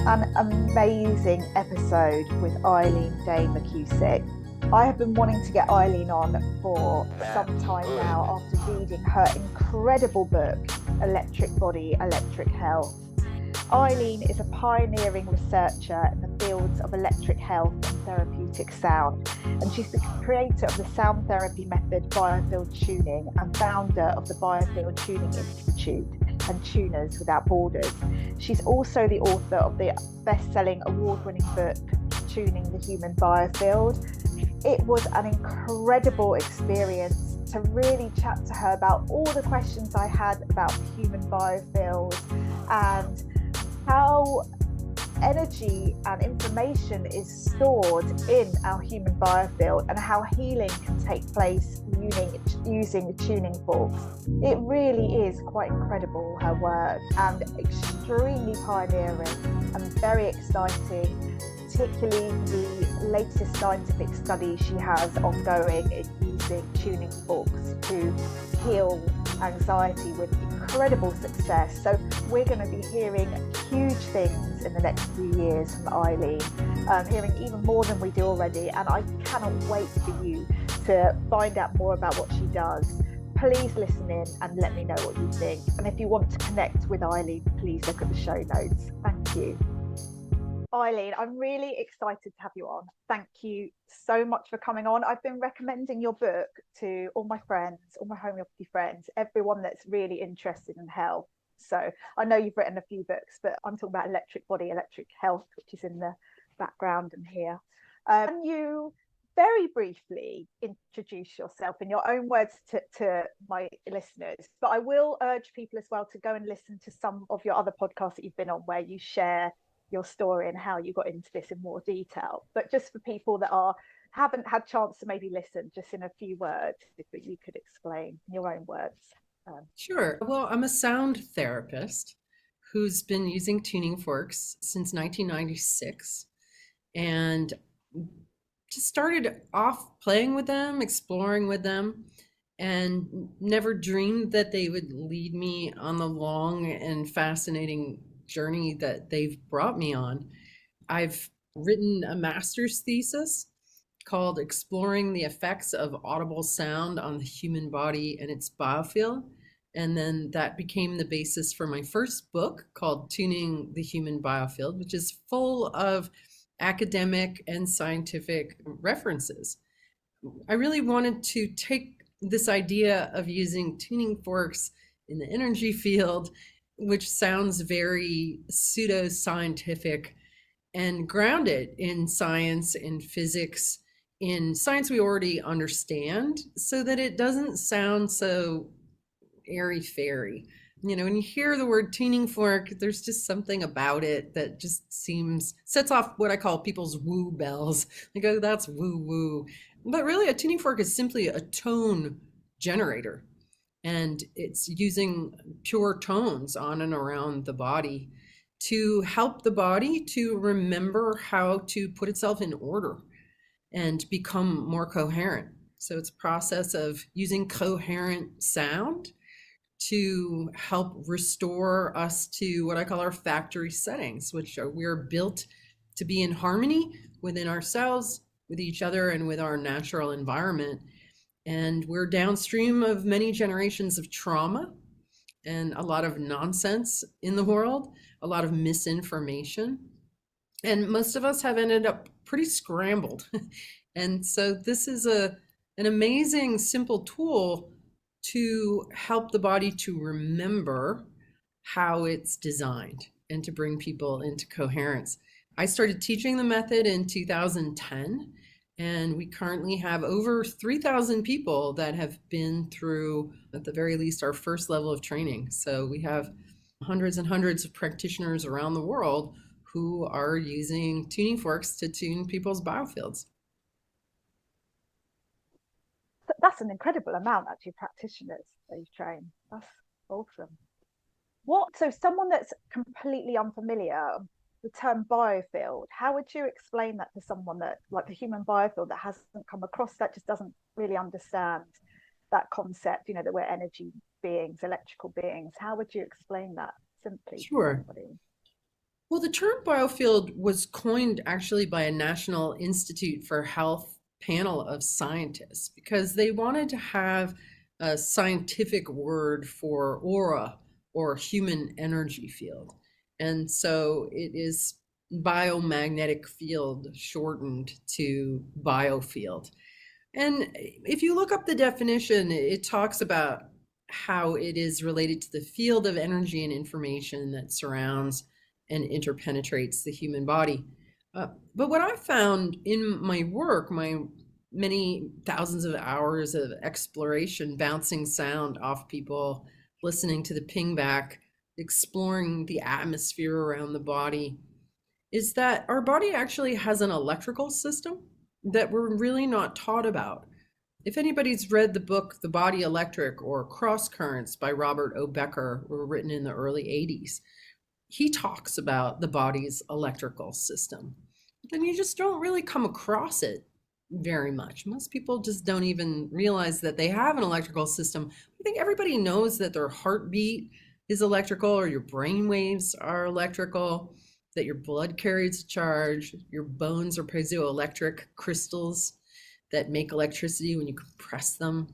an amazing episode with Eileen Day McCusick. I have been wanting to get Eileen on for some time now after reading her incredible book, Electric Body, Electric Health. Eileen is a pioneering researcher in the fields of electric health and therapeutic sound, and she's the creator of the sound therapy method Biofield Tuning and founder of the Biofield Tuning Institute and Tuners Without Borders. She's also the author of the best-selling award-winning book, Tuning the Human Biofield. It was an incredible experience to really chat to her about all the questions I had about the human biofield and how energy and information is stored in our human biofield and how healing can take place using the tuning forks. It really is quite incredible, her work, and extremely pioneering and very exciting, particularly the latest scientific study she has ongoing in using tuning forks to heal anxiety with incredible success. So we're going to be hearing huge things in the next few years from Eileen, hearing even more than we do already, and I cannot wait for you to find out more about what she does. Please listen in and let me know what you think, and if you want to connect with Eileen, please look at the show notes. Thank you. Eileen, I'm really excited to have you on. Thank you so much for coming on. I've been recommending your book to all my friends, all my homeopathy friends, everyone that's really interested in health. So I know you've written a few books, but I'm talking about Electric Body, Electric Health, which is in the background and here. Can you very briefly introduce yourself in your own words to my listeners? But I will urge people as well to go and listen to some of your other podcasts that you've been on where you share your story and how you got into this in more detail. But just for people that haven't had chance to maybe listen, just in a few words, if you could explain in your own words. Sure. Well, I'm a sound therapist who's been using tuning forks since 1996 and just started off playing with them, exploring with them, and never dreamed that they would lead me on the long and fascinating journey that they've brought me on. I've written a master's thesis called Exploring the Effects of Audible Sound on the Human Body and its Biofield. And then that became the basis for my first book called Tuning the Human Biofield, which is full of academic and scientific references. I really wanted to take this idea of using tuning forks in the energy field, which sounds very pseudo-scientific, and ground it in science, in physics, in science we already understand, so that it doesn't sound so airy-fairy. You know, when you hear the word tuning fork, there's just something about it that just sets off what I call people's woo bells. They go, that's woo woo. But really, a tuning fork is simply a tone generator, and it's using pure tones on and around the body to help the body to remember how to put itself in order and become more coherent. So it's a process of using coherent sound to help restore us to what I call our factory settings, which we're built to be in harmony within ourselves, with each other, and with our natural environment. And we're downstream of many generations of trauma and a lot of nonsense in the world, a lot of misinformation. And most of us have ended up pretty scrambled. And so this is an amazing, simple tool to help the body to remember how it's designed and to bring people into coherence. I started teaching the method in 2010, and we currently have over 3,000 people that have been through, at the very least, our first level of training. So we have hundreds and hundreds of practitioners around the world who are using tuning forks to tune people's biofields. That's an incredible amount, actually, practitioners that you've trained. That's awesome. So someone that's completely unfamiliar, the term biofield, how would you explain that to someone that, like the human biofield, that hasn't come across that, just doesn't really understand that concept, that we're energy beings, electrical beings? How would you explain that simply to Sure. somebody? Well, the term biofield was coined actually by a National Institute for Health panel of scientists because they wanted to have a scientific word for aura or human energy field. And so it is biomagnetic field shortened to biofield. And if you look up the definition, it talks about how it is related to the field of energy and information that surrounds and interpenetrates the human body. But what I found in my work, my many thousands of hours of exploration, bouncing sound off people, listening to the ping back, exploring the atmosphere around the body, is that our body actually has an electrical system that we're really not taught about. If anybody's read the book The Body Electric or Cross Currents by Robert O. Becker, were written in the early 80s, he talks about the body's electrical system. And you just don't really come across it very much. Most people just don't even realize that they have an electrical system. I think everybody knows that their heartbeat is electrical or your brain waves are electrical, that your blood carries a charge, your bones are piezoelectric crystals that make electricity when you compress them,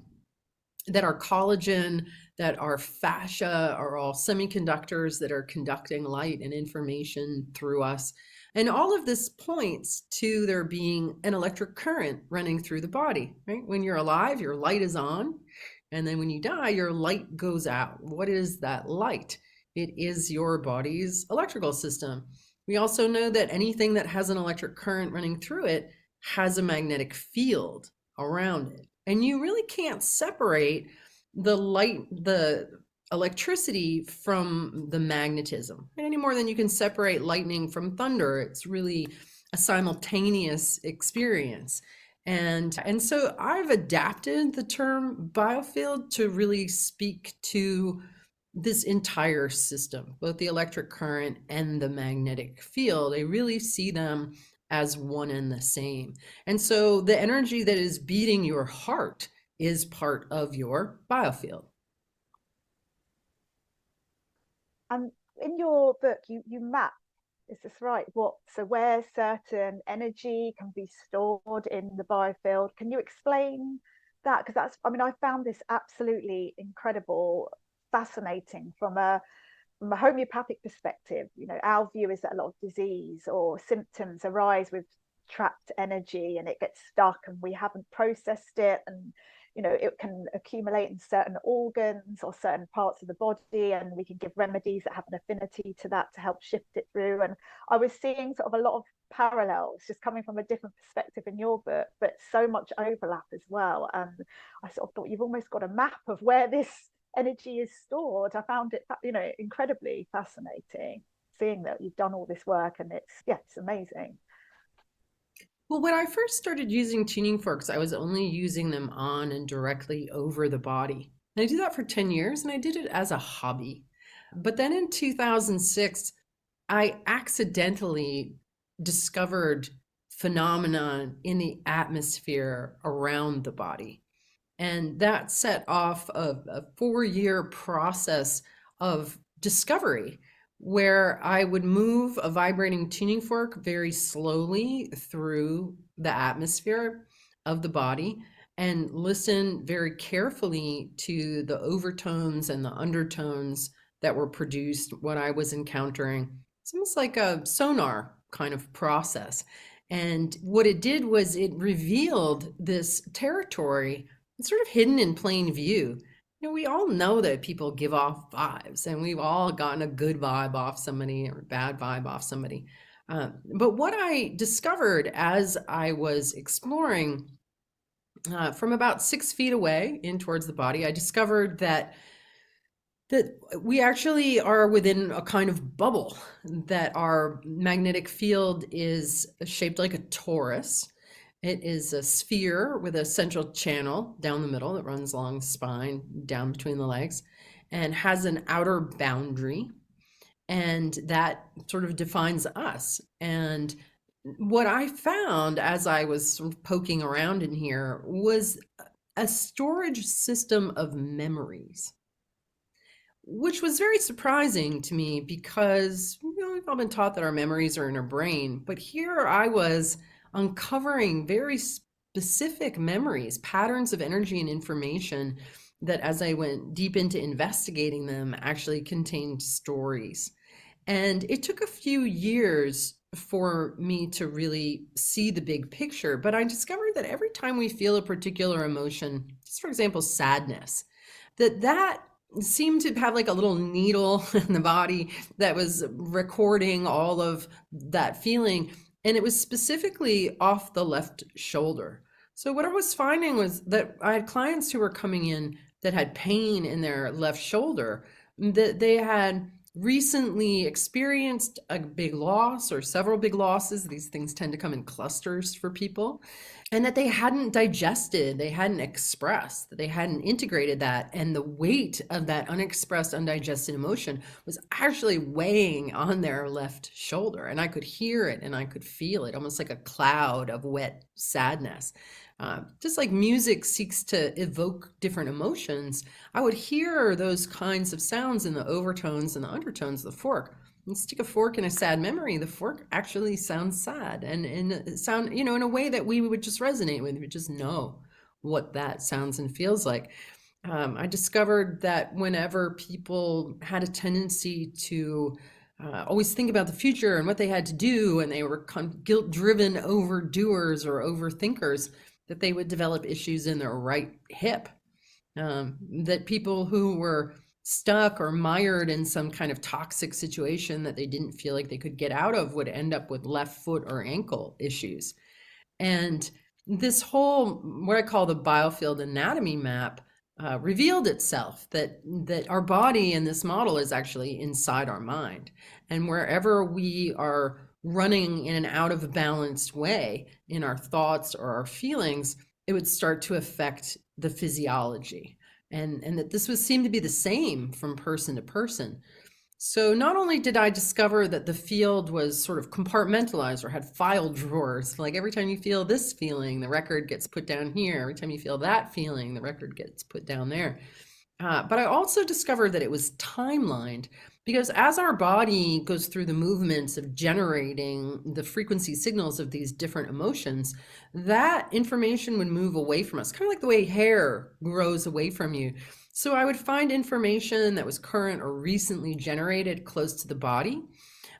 that our collagen, that our fascia are all semiconductors that are conducting light and information through us. And all of this points to there being an electric current running through the body, right? When you're alive, your light is on. And then when you die, your light goes out. What is that light? It is your body's electrical system. We also know that anything that has an electric current running through it has a magnetic field around it. And you really can't separate the light, the electricity from the magnetism any more than you can separate lightning from thunder. It's really a simultaneous experience. And so I've adapted the term biofield to really speak to this entire system, both the electric current and the magnetic field. I really see them as one and the same. And so the energy that is beating your heart is part of your biofield. And in your book, you map, is this right? Where certain energy can be stored in the biofield. Can you explain that? Because I mean, I found this absolutely incredible, fascinating from a homeopathic perspective. You know, our view is that a lot of disease or symptoms arise with trapped energy and it gets stuck and we haven't processed it, and it can accumulate in certain organs or certain parts of the body, and we can give remedies that have an affinity to that to help shift it through. And I was seeing sort of a lot of parallels just coming from a different perspective in your book, but so much overlap as well. And I sort of thought, you've almost got a map of where this energy is stored. I found it incredibly fascinating seeing that you've done all this work, and it's amazing. Well, when I first started using tuning forks, I was only using them on and directly over the body. And I did that for 10 years, and I did it as a hobby. But then in 2006, I accidentally discovered phenomena in the atmosphere around the body. And that set off a 4-year process of discovery where I would move a vibrating tuning fork very slowly through the atmosphere of the body and listen very carefully to the overtones and the undertones that were produced, what I was encountering. It's almost like a sonar kind of process. And what it did was it revealed this territory sort of hidden in plain view. We all know that people give off vibes, and we've all gotten a good vibe off somebody or a bad vibe off somebody. But what I discovered as I was exploring from about 6 feet away in towards the body, I discovered that we actually are within a kind of bubble, that our magnetic field is shaped like a torus. It is a sphere with a central channel down the middle that runs along the spine, down between the legs, and has an outer boundary. And that sort of defines us. And what I found as I was sort of poking around in here was a storage system of memories. which was very surprising to me because we've all been taught that our memories are in our brain. But here I was uncovering very specific memories, patterns of energy and information that, as I went deep into investigating them, actually contained stories. And it took a few years for me to really see the big picture, but I discovered that every time we feel a particular emotion, just for example, sadness, that seemed to have like a little needle in the body that was recording all of that feeling. And it was specifically off the left shoulder. So what I was finding was that I had clients who were coming in that had pain in their left shoulder, that they had recently experienced a big loss or several big losses. These things tend to come in clusters for people, and that they hadn't digested, they hadn't expressed, that they hadn't integrated that. And the weight of that unexpressed, undigested emotion was actually weighing on their left shoulder. And I could hear it and I could feel it, almost like a cloud of wet sadness. Just like music seeks to evoke different emotions, I would hear those kinds of sounds in the overtones and the undertones of the fork. And stick a fork in a sad memory, the fork actually sounds sad and sound, in a way that we would just resonate with. We just know what that sounds and feels like. I discovered that whenever people had a tendency to always think about the future and what they had to do, and they were guilt-driven overdoers or overthinkers, that they would develop issues in their right hip. That people who were stuck or mired in some kind of toxic situation that they didn't feel like they could get out of would end up with left foot or ankle issues. And this whole, what I call the biofield anatomy map, revealed itself that our body in this model is actually inside our mind. And wherever we are running in an out of balanced way in our thoughts or our feelings, it would start to affect the physiology. And that this would seem to be the same from person to person. So not only did I discover that the field was sort of compartmentalized or had file drawers, like every time you feel this feeling, the record gets put down here. Every time you feel that feeling, the record gets put down there. But I also discovered that it was timelined, because as our body goes through the movements of generating the frequency signals of these different emotions, that information would move away from us, kind of like the way hair grows away from you. So I would find information that was current or recently generated close to the body.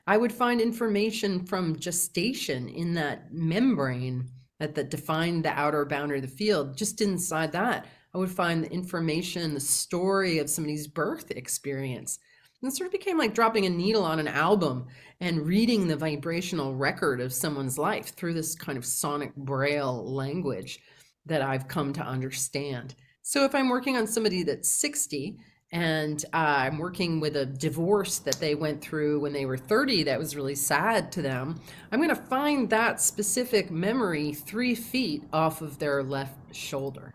I would find information from gestation in that membrane that defined the outer boundary of the field. Just inside that, I would find the information, the story of somebody's birth experience. And it sort of became like dropping a needle on an album and reading the vibrational record of someone's life through this kind of sonic braille language that I've come to understand. So if I'm working on somebody that's 60 and I'm working with a divorce that they went through when they were 30 that was really sad to them, I'm going to find that specific memory 3 feet off of their left shoulder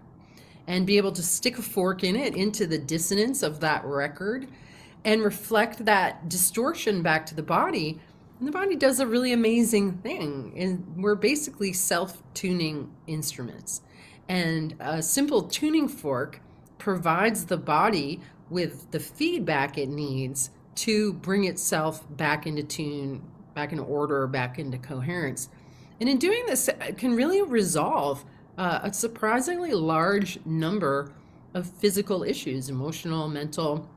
and be able to stick a fork in it into the dissonance of that record and reflect that distortion back to the body. And the body does a really amazing thing. And we're basically self-tuning instruments. And a simple tuning fork provides the body with the feedback it needs to bring itself back into tune, back into order, back into coherence. And in doing this, it can really resolve a surprisingly large number of physical issues, emotional, mental.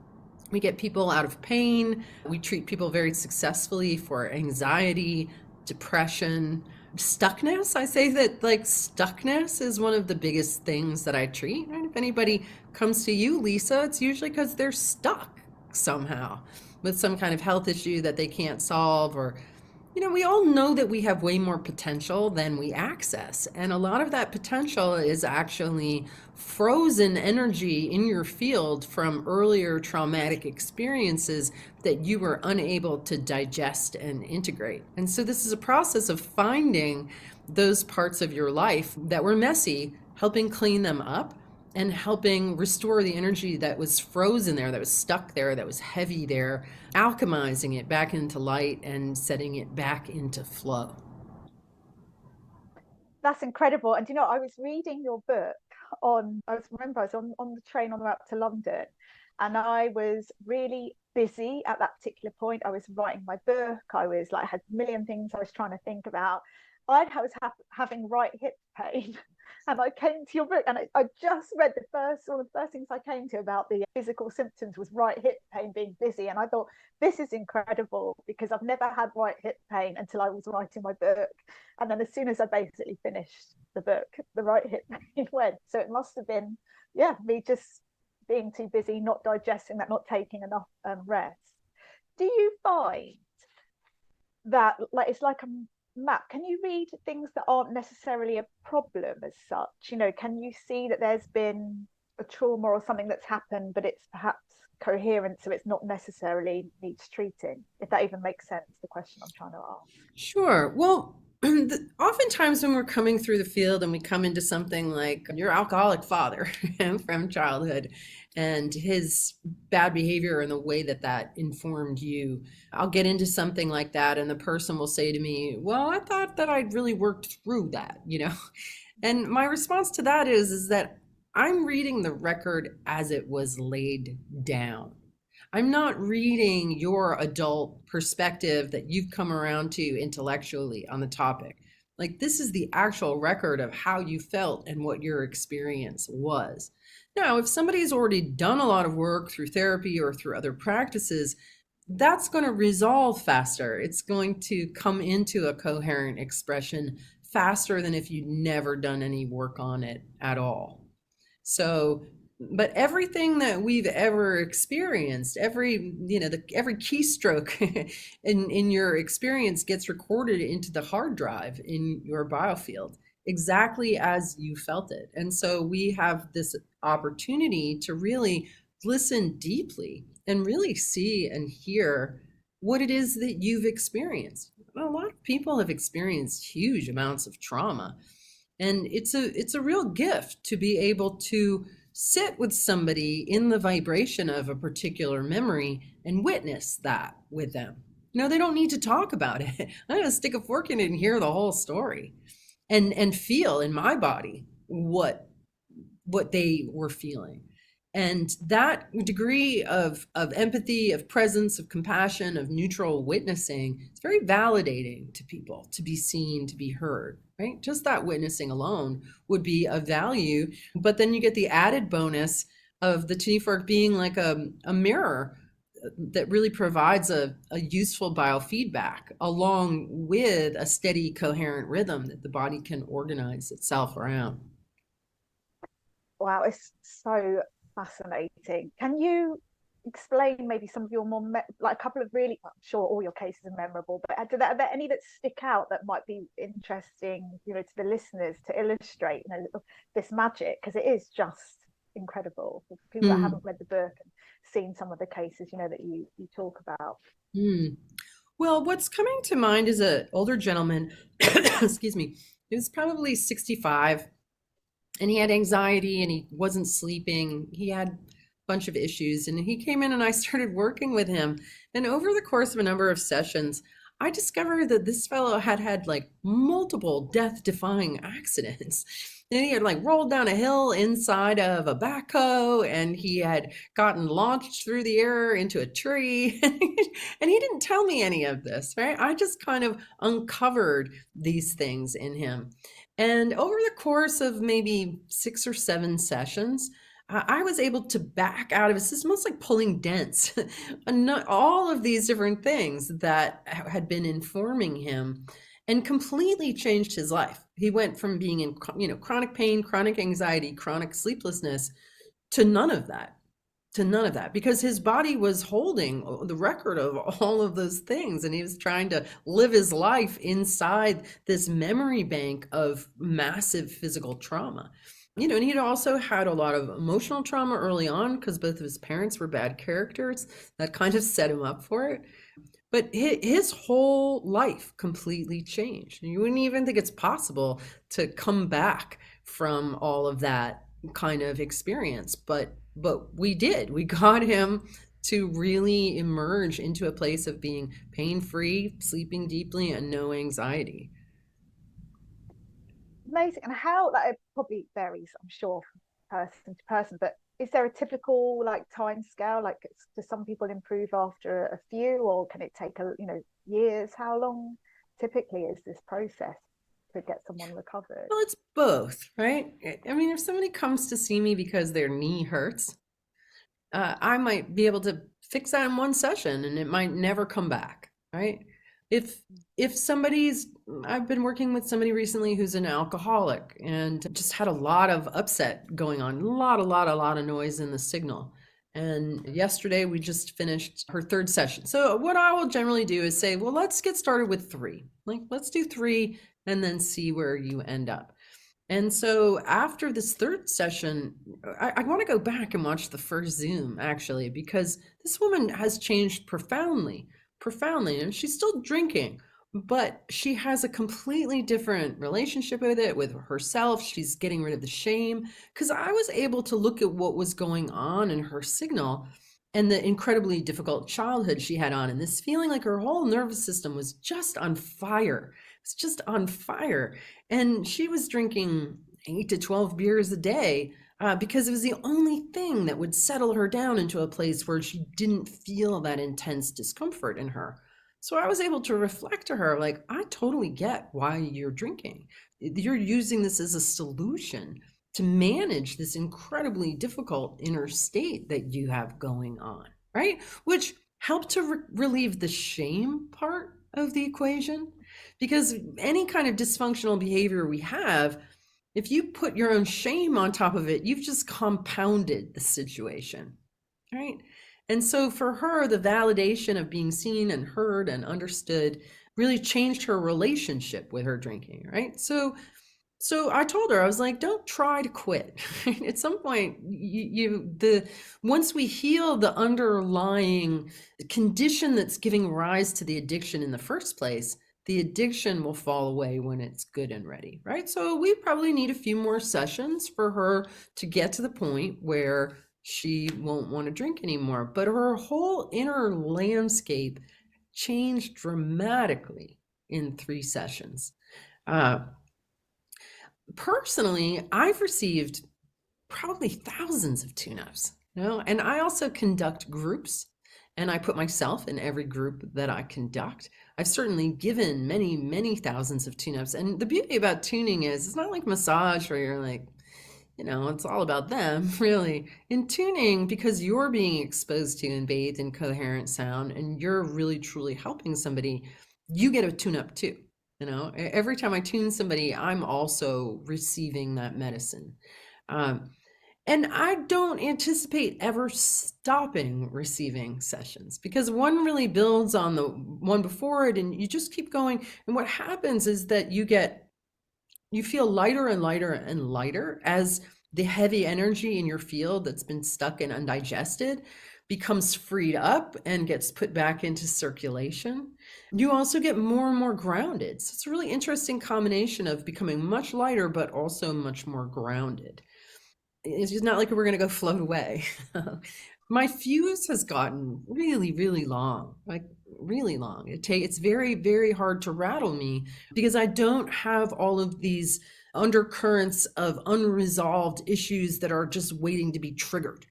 We get people out of pain. We treat people very successfully for anxiety, depression, stuckness. I say that like stuckness is one of the biggest things that I treat. Right? If anybody comes to you, Lisa, it's usually because they're stuck somehow with some kind of health issue that they can't solve, or we all know that we have way more potential than we access. And a lot of that potential is actually frozen energy in your field from earlier traumatic experiences that you were unable to digest and integrate. And so this is a process of finding those parts of your life that were messy, helping clean them up, and helping restore the energy that was frozen there, that was stuck there, that was heavy there, alchemizing it back into light and setting it back into flow. That's incredible. And I was reading your book I was on the train on the way up to London, and I was really busy at that particular point. I was writing my book. I was like, had a million things I was trying to think about. I was having right hip pain. And I came to your book, and I just read one of the first things I came to about the physical symptoms was right hip pain being busy. And I thought, this is incredible, because I've never had right hip pain until I was writing my book. And then as soon as I basically finished the book, the right hip pain went. So it must have been, yeah, me just being too busy, not digesting that, not taking enough rest. Do you find that, like, it's like a map? Can you read things that aren't necessarily a problem as such? You know, can you see that there's been a trauma or something that's happened, but it's perhaps coherent, so it's not necessarily needs treating? If that even makes sense, the question I'm trying to ask. Sure. Well, oftentimes when we're coming through the field and we come into something like your alcoholic father from childhood and his bad behavior and the way that that informed you, I'll get into something like that and the person will say to me, well, I thought that I'd really worked through that, you know? And my response to that is that I'm reading the record as it was laid down. I'm not reading your adult perspective that you've come around to intellectually on the topic. Like, this is the actual record of how you felt and what your experience was. Now, if somebody's already done a lot of work through therapy or through other practices, that's going to resolve faster. It's going to come into a coherent expression faster than if you'd never done any work on it at all. So, but everything that we've ever experienced, every keystroke in your experience gets recorded into the hard drive in your biofield exactly as you felt it. And so we have this opportunity to really listen deeply and really see and hear what it is that you've experienced. A lot of people have experienced huge amounts of trauma, and it's a real gift to be able to sit with somebody in the vibration of a particular memory and witness that with them. You know, they don't need to talk about it. I'm going to stick a fork in it and hear the whole story and feel in my body what they were feeling. And that degree of empathy, of presence, of compassion, of neutral witnessing, it's very validating to people to be seen, to be heard, right? Just that witnessing alone would be of value. But then you get the added bonus of the tuning fork being like a mirror that really provides a useful biofeedback along with a steady, coherent rhythm that the body can organize itself around. Wow, it's so fascinating. Can you explain maybe some of your more like a couple of really, I'm sure all your cases are memorable, but are there any that stick out that might be interesting, you know, to the listeners to illustrate, you know, this magic? Because it is just incredible for people that haven't read the book and seen some of the cases, you know, that you talk about. Well, what's coming to mind is an older gentleman, excuse me, he was probably 65, and he had anxiety and he wasn't sleeping. He had a bunch of issues, and he came in and I started working with him. And over the course of a number of sessions, I discovered that this fellow had like multiple death-defying accidents. And he had like rolled down a hill inside of a backhoe, and he had gotten launched through the air into a tree. And he didn't tell me any of this, right? I just kind of uncovered these things in him. And over the course of maybe 6 or 7 sessions, I was able to back out of it. It's almost like pulling dents on all of these different things that had been informing him, and completely changed his life. He went from being in, chronic pain, chronic anxiety, chronic sleeplessness to none of that. Because his body was holding the record of all of those things, and he was trying to live his life inside this memory bank of massive physical trauma. You know, and he'd also had a lot of emotional trauma early on because both of his parents were bad characters. That kind of set him up for it. But his whole life completely changed. You wouldn't even think it's possible to come back from all of that kind of experience. But we did. We got him to really emerge into a place of being pain-free, sleeping deeply, and no anxiety. Amazing. And how that, it probably varies, I'm sure, from person to person, but is there a typical like time scale? Like, do some people improve after a few, or can it take years? How long typically is this process to get someone recovered? Well, it's both, right? I mean, if somebody comes to see me because their knee hurts, I might be able to fix that in one session and it might never come back, right? If if somebody's I've been working with somebody recently who's an alcoholic and just had a lot of upset going on, a lot of noise in the signal. And yesterday we just finished her third session. So what I will generally do is say, well, let's get started with three. Like, let's do three and then see where you end up. And so after this third session, I want to go back and watch the first Zoom actually, because this woman has changed profoundly, profoundly, and she's still drinking, but she has a completely different relationship with it, with herself. She's getting rid of the shame, because I was able to look at what was going on in her signal and the incredibly difficult childhood she had on, and this feeling like her whole nervous system was just on fire. It's just on fire. And she was drinking 8 to 12 beers a day because it was the only thing that would settle her down into a place where she didn't feel that intense discomfort in her. So I was able to reflect to her, like, I totally get why you're drinking. You're using this as a solution to manage this incredibly difficult inner state that you have going on, right? Which helped to relieve the shame part of the equation. Because any kind of dysfunctional behavior we have, if you put your own shame on top of it, you've just compounded the situation, right? And so for her, the validation of being seen and heard and understood really changed her relationship with her drinking, right? So I told her, I was like, don't try to quit. At some point, once we heal the underlying condition that's giving rise to the addiction in the first place, the addiction will fall away when it's good and ready, right? So we probably need a few more sessions for her to get to the point where she won't want to drink anymore. But her whole inner landscape changed dramatically in 3 sessions. Personally, I've received probably thousands of tune-ups, and I also conduct groups, and I put myself in every group that I conduct. I've certainly given many, many thousands of tune-ups. And the beauty about tuning is it's not like massage where you're like, it's all about them, really. In tuning, because you're being exposed to and bathed in coherent sound, and you're really, truly helping somebody, you get a tune-up too. Every time I tune somebody, I'm also receiving that medicine. And I don't anticipate ever stopping receiving sessions because one really builds on the one before it, and you just keep going. And what happens is that you feel lighter and lighter and lighter as the heavy energy in your field that's been stuck and undigested becomes freed up and gets put back into circulation. You also get more and more grounded. So it's a really interesting combination of becoming much lighter, but also much more grounded. It's just not like we're going to go float away. My fuse has gotten really, really long, like really long. It's very, very hard to rattle me because I don't have all of these undercurrents of unresolved issues that are just waiting to be triggered.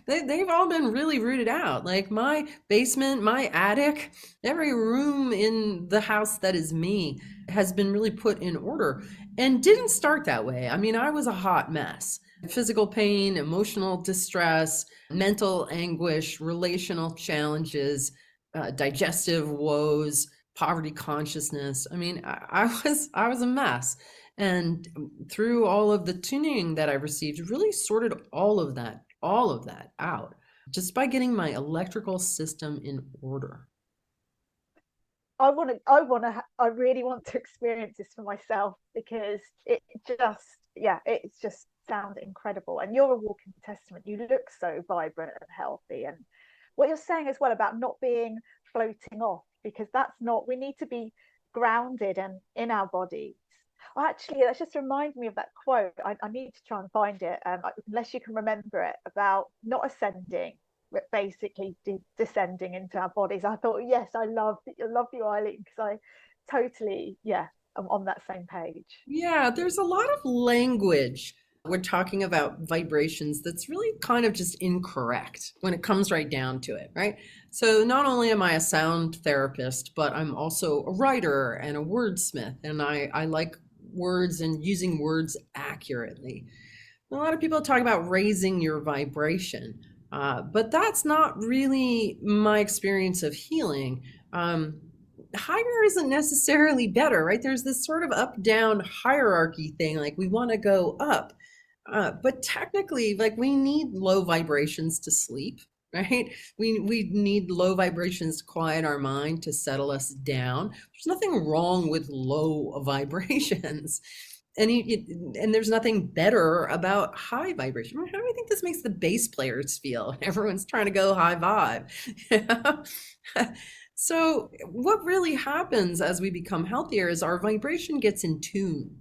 They've all been really rooted out. Like my basement, my attic, every room in the house that is me has been really put in order and didn't start that way. I mean, I was a hot mess. Physical pain, emotional distress, mental anguish, relational challenges, digestive woes, poverty consciousness. I mean, I was a mess. And through all of the tuning that I received, really sorted all of that out just by getting my electrical system in order. I really want to experience this for myself because it's just sound incredible. And you're a walking testament. You look so vibrant and healthy. And what you're saying as well about not being floating off, because that's not, we need to be grounded and in our bodies. Actually, that just reminds me of that quote. I need to try and find it, unless you can remember it, about not ascending, but basically descending into our bodies. I thought, yes, I love you, Eileen, because I totally, I'm on that same page. Yeah, there's a lot of language we're talking about vibrations that's really kind of just incorrect when it comes right down to it, right? So not only am I a sound therapist, but I'm also a writer and a wordsmith, and I like words and using words accurately. A lot of people talk about raising your vibration, but that's not really my experience of healing. Higher isn't necessarily better, right? There's this sort of up down hierarchy thing, like we want to go up. But technically, like we need low vibrations to sleep, right? We need low vibrations to quiet our mind, to settle us down. There's nothing wrong with low vibrations. And there's nothing better about high vibration. How do you think this makes the bass players feel? Everyone's trying to go high vibe. So what really happens as we become healthier is our vibration gets in tune.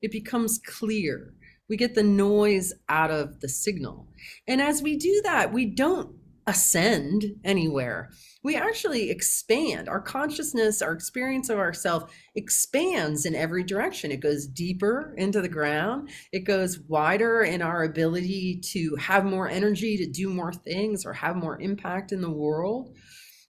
It becomes clear. We get the noise out of the signal. And as we do that, we don't ascend anywhere. We actually expand. Our consciousness, our experience of ourself expands in every direction. It goes deeper into the ground. It goes wider in our ability to have more energy, to do more things, or have more impact in the world.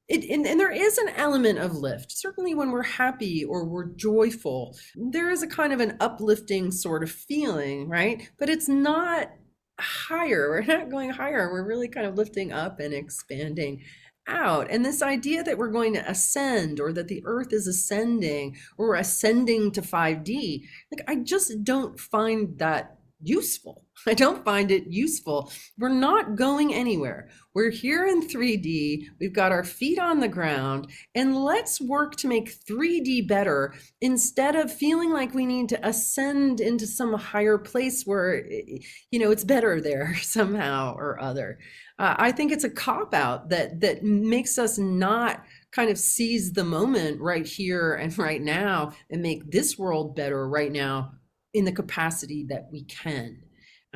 And there is an element of lift. Certainly when we're happy or we're joyful, there is a kind of an uplifting sort of feeling, right? But it's not higher. We're not going higher. We're really kind of lifting up and expanding out. And this idea that we're going to ascend, or that the earth is ascending, or ascending to 5D, like I just don't find that useful. I don't find it useful. We're not going anywhere. We're here in 3D. We've got our feet on the ground, and let's work to make 3D better instead of feeling like we need to ascend into some higher place where, it's better there somehow or other. I think it's a cop-out that makes us not kind of seize the moment right here and right now and make this world better right now in the capacity that we can.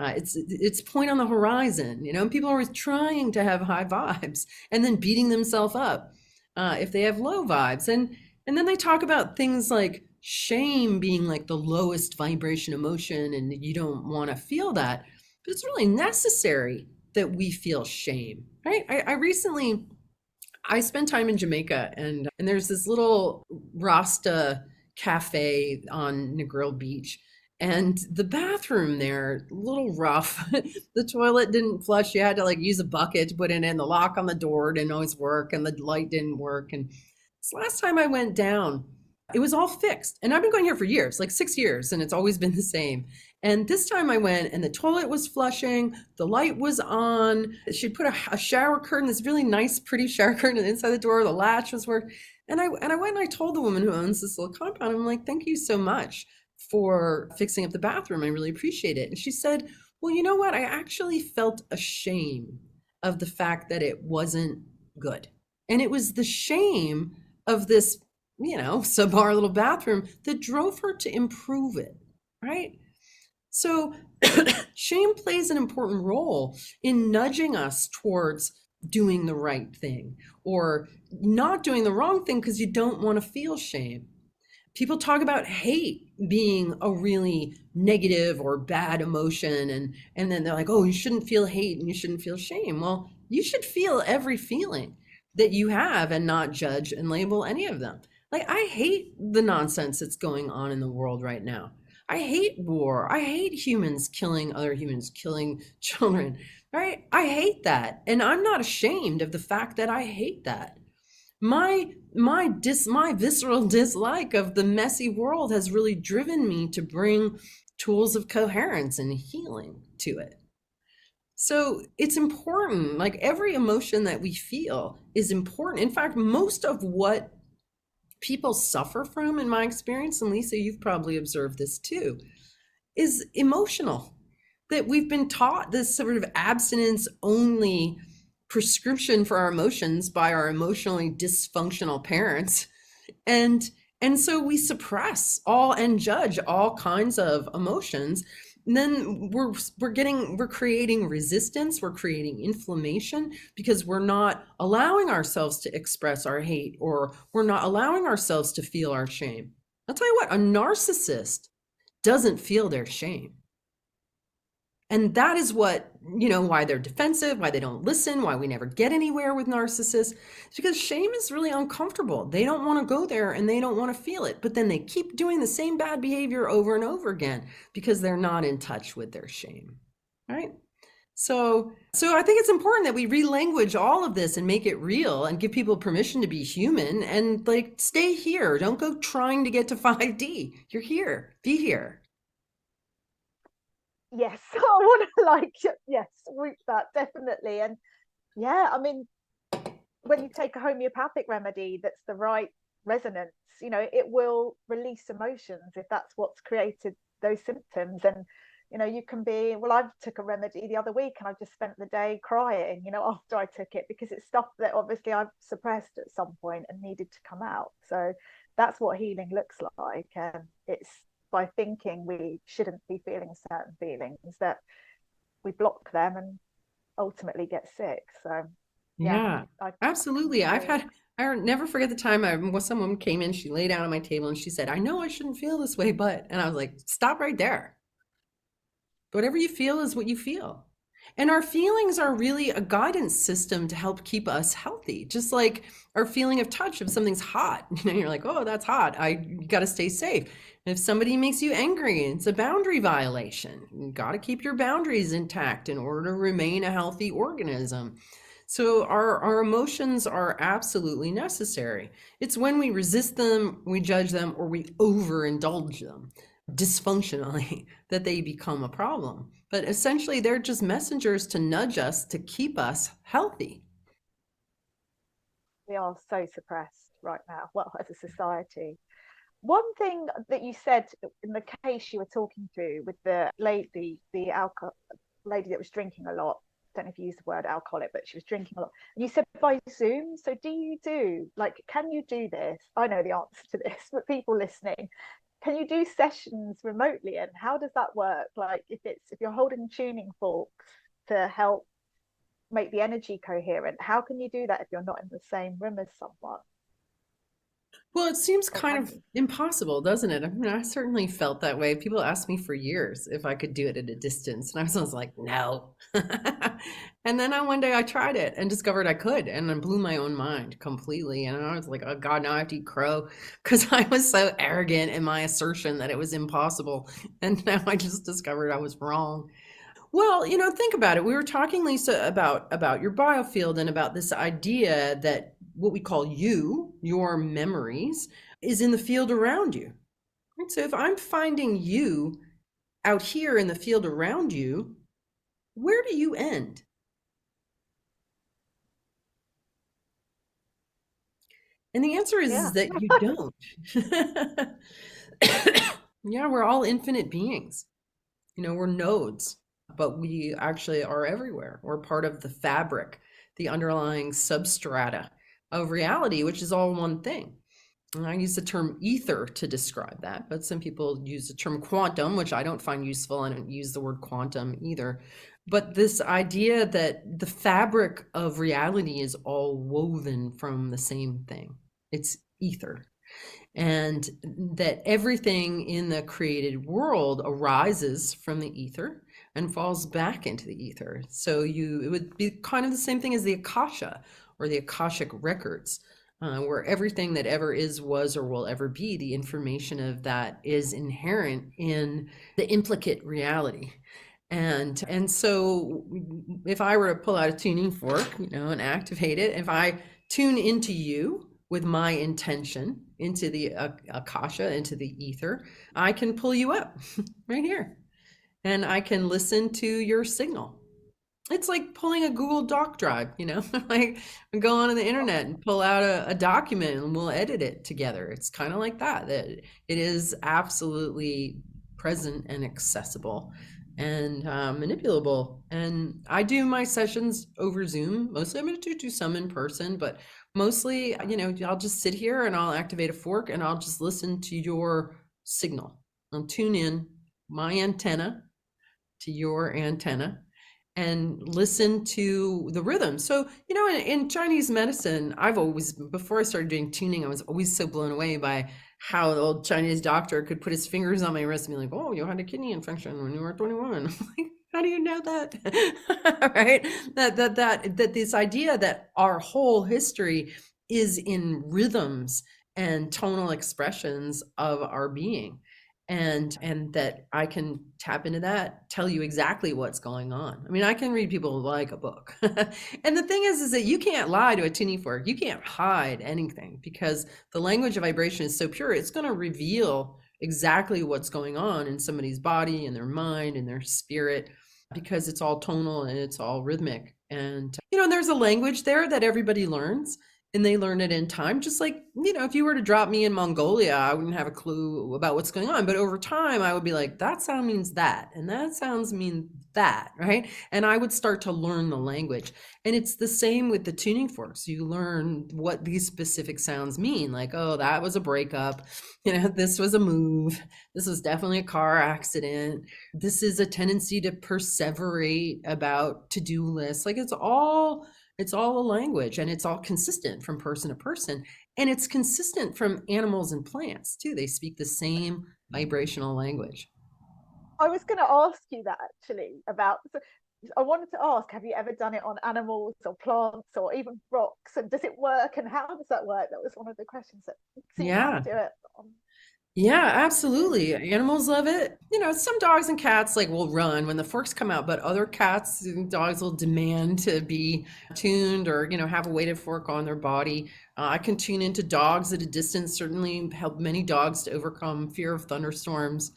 It's point on the horizon, and people are always trying to have high vibes and then beating themselves up if they have low vibes. And then they talk about things like shame being like the lowest vibration emotion, and you don't want to feel that. But it's really necessary that we feel shame, right? I spent time in Jamaica, and there's this little Rasta cafe on Negril Beach. And the bathroom there, a little rough. The toilet didn't flush. You had to use a bucket to put it in. The lock on the door didn't always work, and the light didn't work. And this last time I went down, it was all fixed. And I've been going here for years, like 6 years, and it's always been the same. And this time I went, and the toilet was flushing, the light was on. She'd put a shower curtain, this really nice, pretty shower curtain inside the door. The latch was working. And I went and I told the woman who owns this little compound, I'm like, thank you so much for fixing up the bathroom. I really appreciate it. And she said, well, you know what? I actually felt ashamed of the fact that it wasn't good. And it was the shame of this, subpar little bathroom that drove her to improve it, right? So shame plays an important role in nudging us towards doing the right thing or not doing the wrong thing because you don't want to feel shame. People talk about hate being a really negative or bad emotion, and then they're like, oh, you shouldn't feel hate and you shouldn't feel shame. Well, you should feel every feeling that you have and not judge and label any of them. I hate the nonsense that's going on in the world right now. I hate war. I hate humans killing other humans, killing children, right? I hate that. And I'm not ashamed of the fact that I hate that. My visceral dislike of the messy world has really driven me to bring tools of coherence and healing to it. So it's important, every emotion that we feel is important. In fact, most of what people suffer from, in my experience, and Lisa, you've probably observed this too, is emotional. That we've been taught this sort of abstinence only prescription for our emotions by our emotionally dysfunctional parents. And so we suppress all and judge all kinds of emotions. And then we're creating resistance, we're creating inflammation because we're not allowing ourselves to express our hate, or we're not allowing ourselves to feel our shame. I'll tell you what, a narcissist doesn't feel their shame. And that is what, why they're defensive, why they don't listen, why we never get anywhere with narcissists. It's because shame is really uncomfortable. They don't want to go there and they don't want to feel it. But then they keep doing the same bad behavior over and over again because they're not in touch with their shame. Right? So I think it's important that we relanguage all of this and make it real and give people permission to be human and like stay here. Don't go trying to get to 5D. You're here. Be here. Yes, I want to swoop that definitely. And yeah, I mean, when you take a homeopathic remedy that's the right resonance, it will release emotions if that's what's created those symptoms. And you can be, well, I took a remedy the other week and I just spent the day crying, after I took it, because it's stuff that obviously I've suppressed at some point and needed to come out. So that's what healing looks like. And it's by thinking we shouldn't be feeling certain feelings that we block them and ultimately get sick. So yeah, absolutely. I'll never forget the time someone came in, she lay down on my table and she said, I know I shouldn't feel this way, and I was like, stop right there. Whatever you feel is what you feel. And our feelings are really a guidance system to help keep us healthy. Just like our feeling of touch, if something's hot, you're like, oh, that's hot. You got to stay safe. And if somebody makes you angry, it's a boundary violation. You got to keep your boundaries intact in order to remain a healthy organism. So our emotions are absolutely necessary. It's when we resist them, we judge them, or we overindulge them dysfunctionally that they become a problem. But essentially, they're just messengers to nudge us to keep us healthy. We are so suppressed right now, well, as a society. One thing that you said in the case you were talking to with the lady that was drinking a lot, I don't know if you use the word alcoholic, but she was drinking a lot. And you said by Zoom. So can you do this? I know the answer to this, but people listening, can you do sessions remotely, and how does that work? Like if you're holding tuning forks to help make the energy coherent, how can you do that if you're not in the same room as someone? Well, it seems kind of impossible, doesn't it? I mean, I certainly felt that way. People asked me for years if I could do it at a distance, and I was like, no. And then one day I tried it and discovered I could, and then blew my own mind completely. And I was like, oh God, now I have to eat crow, because I was so arrogant in my assertion that it was impossible. And now I just discovered I was wrong. Well, think about it. We were talking, Lisa, about your biofield and about this idea that what we call your memories, is in the field around you. Right? So if I'm finding you out here in the field around you, where do you end? And the answer is that you don't. Yeah, we're all infinite beings. We're nodes, but we actually are everywhere. We're part of the fabric, the underlying substrata of reality, which is all one thing. And I use the term ether to describe that, but some people use the term quantum, which I don't find useful. I don't use the word quantum either. But this idea that the fabric of reality is all woven from the same thing. It's ether. And that everything in the created world arises from the ether and falls back into the ether. So it would be kind of the same thing as the Akasha, or the Akashic records, where everything that ever is, was, or will ever be, the information of that is inherent in the implicate reality. And so if I were to pull out a tuning fork, and activate it, if I tune into you with my intention, into the Akasha, into the ether, I can pull you up right here. And I can listen to your signal. It's like pulling a Google Doc drive, like go on the internet and pull out a document and we'll edit it together. It's kind of like that it is absolutely present and accessible and manipulable. And I do my sessions over Zoom. Mostly I'm going to do some in person, but mostly, I'll just sit here and I'll activate a fork and I'll just listen to your signal. I'll tune in my antenna to your antenna and listen to the rhythm. So, in Chinese medicine, before I started doing tuning, I was always so blown away by how the old Chinese doctor could put his fingers on my wrist and be like, oh, you had a kidney infection when you were 21. I'm like, How do you know that? Right? That this idea that our whole history is in rhythms and tonal expressions of our being. And that I can tap into that, tell you exactly what's going on. I mean, I can read people like a book. And the thing is that you can't lie to a tuning fork. You can't hide anything because the language of vibration is so pure. It's going to reveal exactly what's going on in somebody's body and their mind and their spirit because it's all tonal and it's all rhythmic. And, there's a language there that everybody learns and they learn it in time. Just like, if you were to drop me in Mongolia, I wouldn't have a clue about what's going on. But over time, I would be like, that sound means that. And that sounds mean that, right? And I would start to learn the language. And it's the same with the tuning forks. You learn what these specific sounds mean. Like, oh, that was a breakup. This was a move. This was definitely a car accident. This is a tendency to perseverate about to-do lists. Like it's all a language and it's all consistent from person to person. And it's consistent from animals and plants too. They speak the same vibrational language. I was going to ask you that actually about. I wanted to ask, have you ever done it on animals or plants or even rocks? And does it work? And how does that work? That was one of the questions. So you Yeah. can do it on. Yeah, absolutely. Animals love it. Some dogs and cats will run when the forks come out, but other cats and dogs will demand to be tuned or, have a weighted fork on their body. I can tune into dogs at a distance, certainly help many dogs to overcome fear of thunderstorms.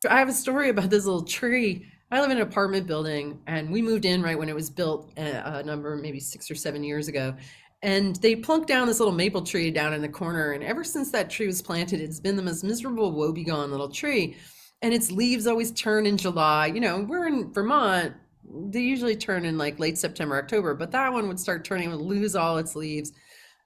I have a story about this little tree. I live in an apartment building and we moved in right when it was built a number, maybe 6 or 7 years ago. And they plunked down this little maple tree down in the corner. And ever since that tree was planted, it's been the most miserable, woebegone little tree. And its leaves always turn in July. We're in Vermont. They usually turn in like late September, October, but that one would start turning, would lose all its leaves.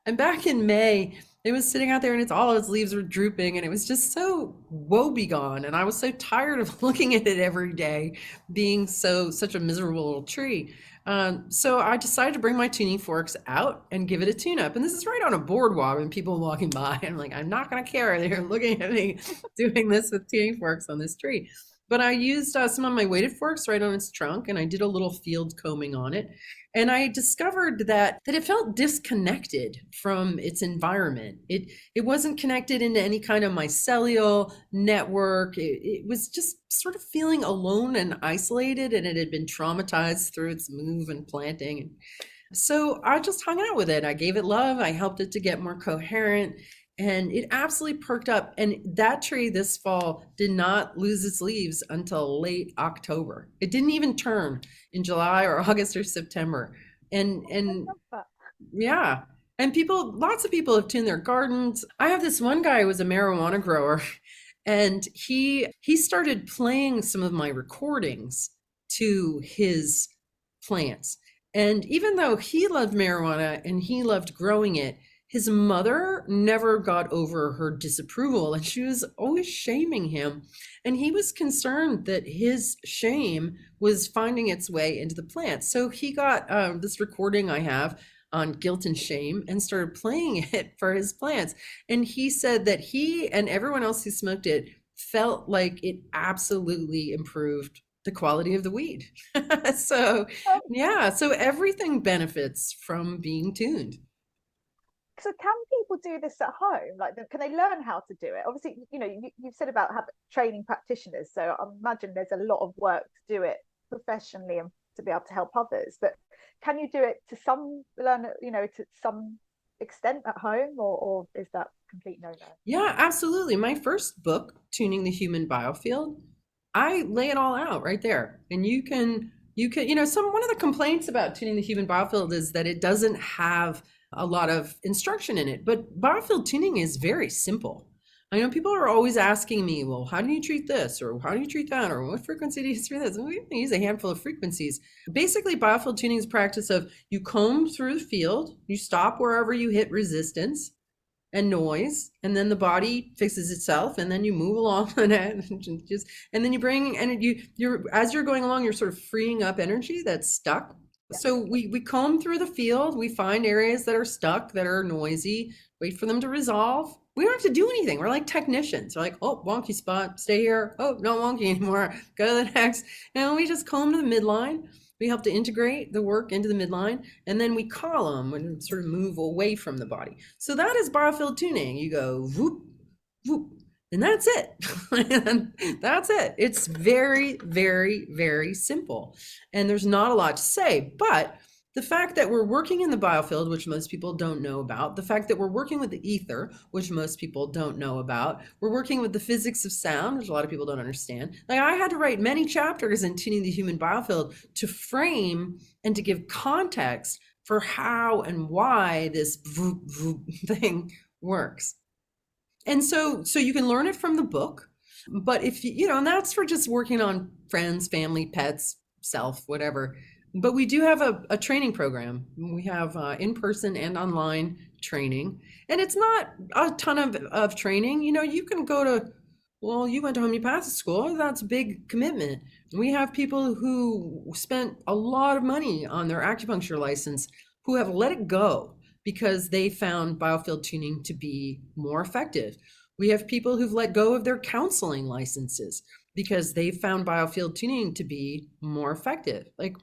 And back in May, it was sitting out there and all its leaves were drooping and it was just so woebegone. And I was so tired of looking at it every day, being such a miserable little tree. So I decided to bring my tuning forks out and give it a tune up. And this is right on a boardwalk and people walking by. I'm like, I'm not going to care. They're looking at me doing this with tuning forks on this tree. But I used some of my weighted forks right on its trunk and I did a little field combing on it. And I discovered that it felt disconnected from its environment. It wasn't connected into any kind of mycelial network. It was just sort of feeling alone and isolated, and it had been traumatized through its move and planting. So I just hung out with it. I gave it love. I helped it to get more coherent. And it absolutely perked up. And that tree this fall did not lose its leaves until late October. It didn't even turn in July or August or September. And yeah. And lots of people have tuned their gardens. I have this one guy who was a marijuana grower, and he started playing some of my recordings to his plants. And even though he loved marijuana and he loved growing it, his mother never got over her disapproval and she was always shaming him. And he was concerned that his shame was finding its way into the plants. So he got this recording I have on guilt and shame and started playing it for his plants. And he said that he and everyone else who smoked it felt like it absolutely improved the quality of the weed. So everything benefits from being tuned. So can people do this at home? Like, can they learn how to do it? Obviously, you've said about training practitioners. So I imagine there's a lot of work to do it professionally and to be able to help others. But can you do it to some extent at home, or is that complete no-no? Yeah, absolutely. My first book, Tuning the Human Biofield, I lay it all out right there. And you can, one of the complaints about Tuning the Human Biofield is that it doesn't have a lot of instruction in it, but biofield tuning is very simple. I know people are always asking me, well, how do you treat this? Or how do you treat that? Or what frequency do you use for this? And we use a handful of frequencies. Basically, biofield tuning is a practice of you comb through the field, you stop wherever you hit resistance and noise, and then the body fixes itself, and then you move along and then you bring, and you're as you're going along, you're sort of freeing up energy that's stuck. So we comb through the field, we find areas that are stuck, that are noisy, wait for them to resolve. We don't have to do anything. We're like technicians. We're like, oh, wonky spot, stay here. Oh, not wonky anymore. Go to the next. And we just comb to the midline. We help to integrate the work into the midline, and then we column and sort of move away from the body. So that is biofield tuning. You go whoop, whoop, and that's it. That's it. It's very, very, very simple. And there's not a lot to say, but the fact that we're working in the biofield, which most people don't know about, the fact that we're working with the ether, which most people don't know about, we're working with the physics of sound, which a lot of people don't understand. Like, I had to write many chapters in Tuning the Human Biofield to frame and to give context for how and why this thing works. And so you can learn it from the book, but if you know, and that's for just working on friends, family, pets, self, whatever. But we do have a training program. We have in-person and online training, and it's not a ton of training. You know, you can go to, well, you went to homeopathic school. That's a big commitment. We have people who spent a lot of money on their acupuncture license who have let it go because they found biofield tuning to be more effective. We have people who've let go of their counseling licenses because they found biofield tuning to be more effective. Like,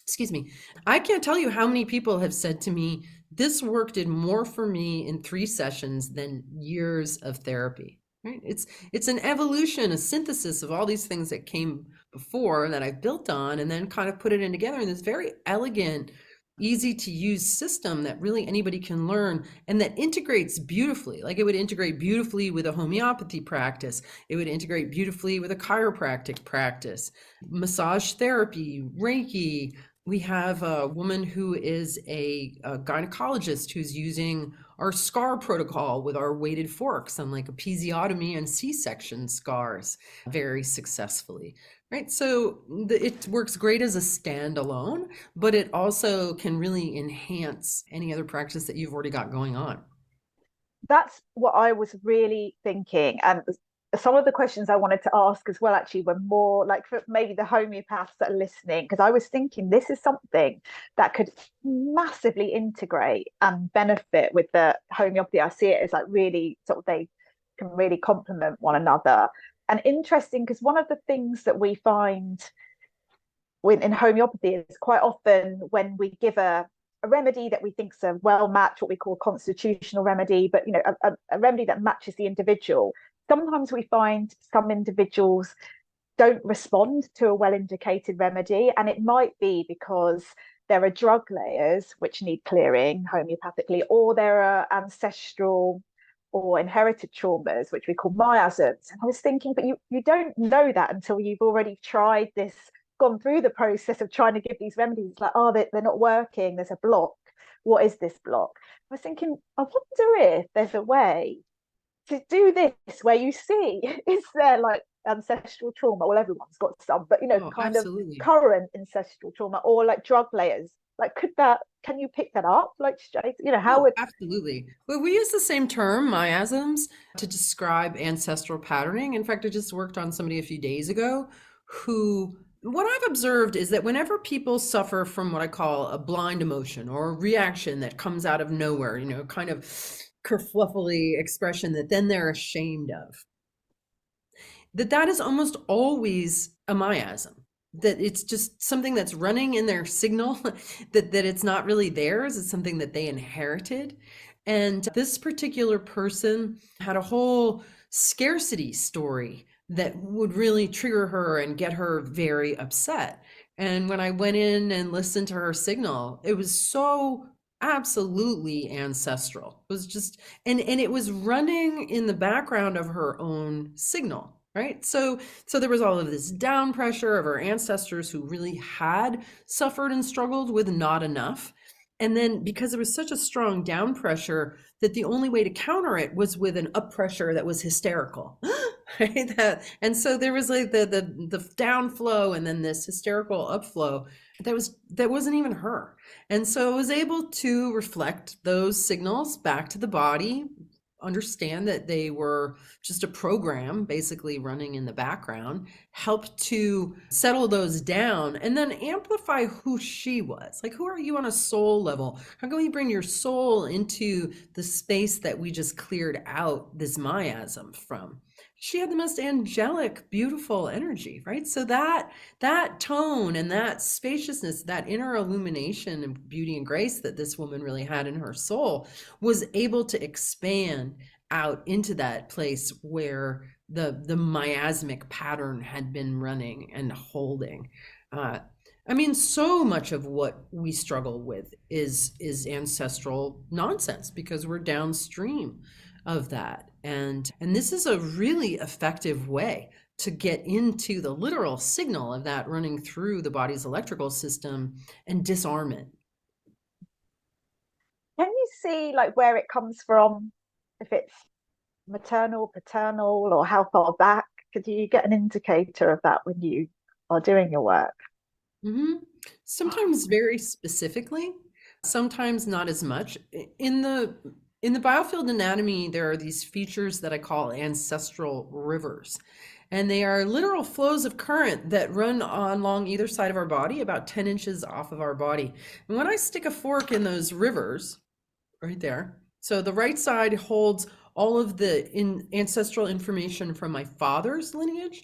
excuse me, I can't tell you how many people have said to me, this work did more for me in 3 sessions than years of therapy. Right? It's an evolution, a synthesis of all these things that came before that I've built on, and then kind of put it in together in this very elegant, easy to use system that really anybody can learn, and that integrates beautifully. Like, it would integrate beautifully with a homeopathy practice. It would integrate beautifully with a chiropractic practice, massage therapy, Reiki. We have a woman who is a gynecologist who's using our scar protocol with our weighted forks on like episiotomy and C-section scars very successfully. Right, so it works great as a standalone, but it also can really enhance any other practice that you've already got going on. That's what I was really thinking. And some of the questions I wanted to ask as well actually were more like for maybe the homeopaths that are listening, because I was thinking this is something that could massively integrate and benefit with the homeopathy. I see it as like really sort of, they can really complement one another. And interesting, because one of the things that we find in homeopathy is quite often when we give a remedy that we think is a well matched, what we call constitutional remedy, but you know, a remedy that matches the individual. Sometimes we find some individuals don't respond to a well indicated remedy, and it might be because there are drug layers which need clearing homeopathically, or there are ancestral or inherited traumas, which we call miasms. And I was thinking, but you don't know that until you've already tried this, gone through the process of trying to give these remedies. Like, oh, they're not working, there's a block. What is this block? I was thinking, I wonder if there's a way to do this where you see, is there like ancestral trauma? Well, everyone's got some, but you know, kind Absolutely. of current ancestral trauma, or like drug layers. Like, can you pick that up? Like, you know, how would Absolutely. Well, we use the same term, miasms, to describe ancestral patterning. In fact, I just worked on somebody a few days ago who, what I've observed is that whenever people suffer from what I call a blind emotion or a reaction that comes out of nowhere, you know, kind of kerfluffly expression that then they're ashamed of, that is almost always a miasm, that it's just something that's running in their signal, that it's not really theirs, it's something that they inherited. And this particular person had a whole scarcity story that would really trigger her and get her very upset. And when I went in and listened to her signal, it was so absolutely ancestral. It was just, and it was running in the background of her own signal. Right. So there was all of this down pressure of our ancestors who really had suffered and struggled with not enough. And then because there was such a strong down pressure that the only way to counter it was with an up pressure that was hysterical. Right? And so there was like the down flow and then this hysterical upflow that wasn't even her. And so I was able to reflect those signals back to the body understand that they were just a program basically running in the background, help to settle those down, and then amplify who she was. Like, who are you on a soul level? How can we bring your soul into the space that we just cleared out this miasm from? She had the most angelic, beautiful energy, right? So that tone and that spaciousness, that inner illumination and beauty and grace that this woman really had in her soul was able to expand out into that place where the miasmic pattern had been running and holding. I mean, so much of what we struggle with is ancestral nonsense because we're downstream of that. And this is a really effective way to get into the literal signal of that running through the body's electrical system and disarm it. Can you see like where it comes from? If it's maternal, paternal, or how far back? Could you get an indicator of that when you are doing your work? hmm Sometimes very specifically, sometimes not as much. In the biofield anatomy, there are these features that I call ancestral rivers. And they are literal flows of current that run along either side of our body, about 10 inches off of our body. And when I stick a fork in those rivers, right there, so the right side holds all of the ancestral information from my father's lineage,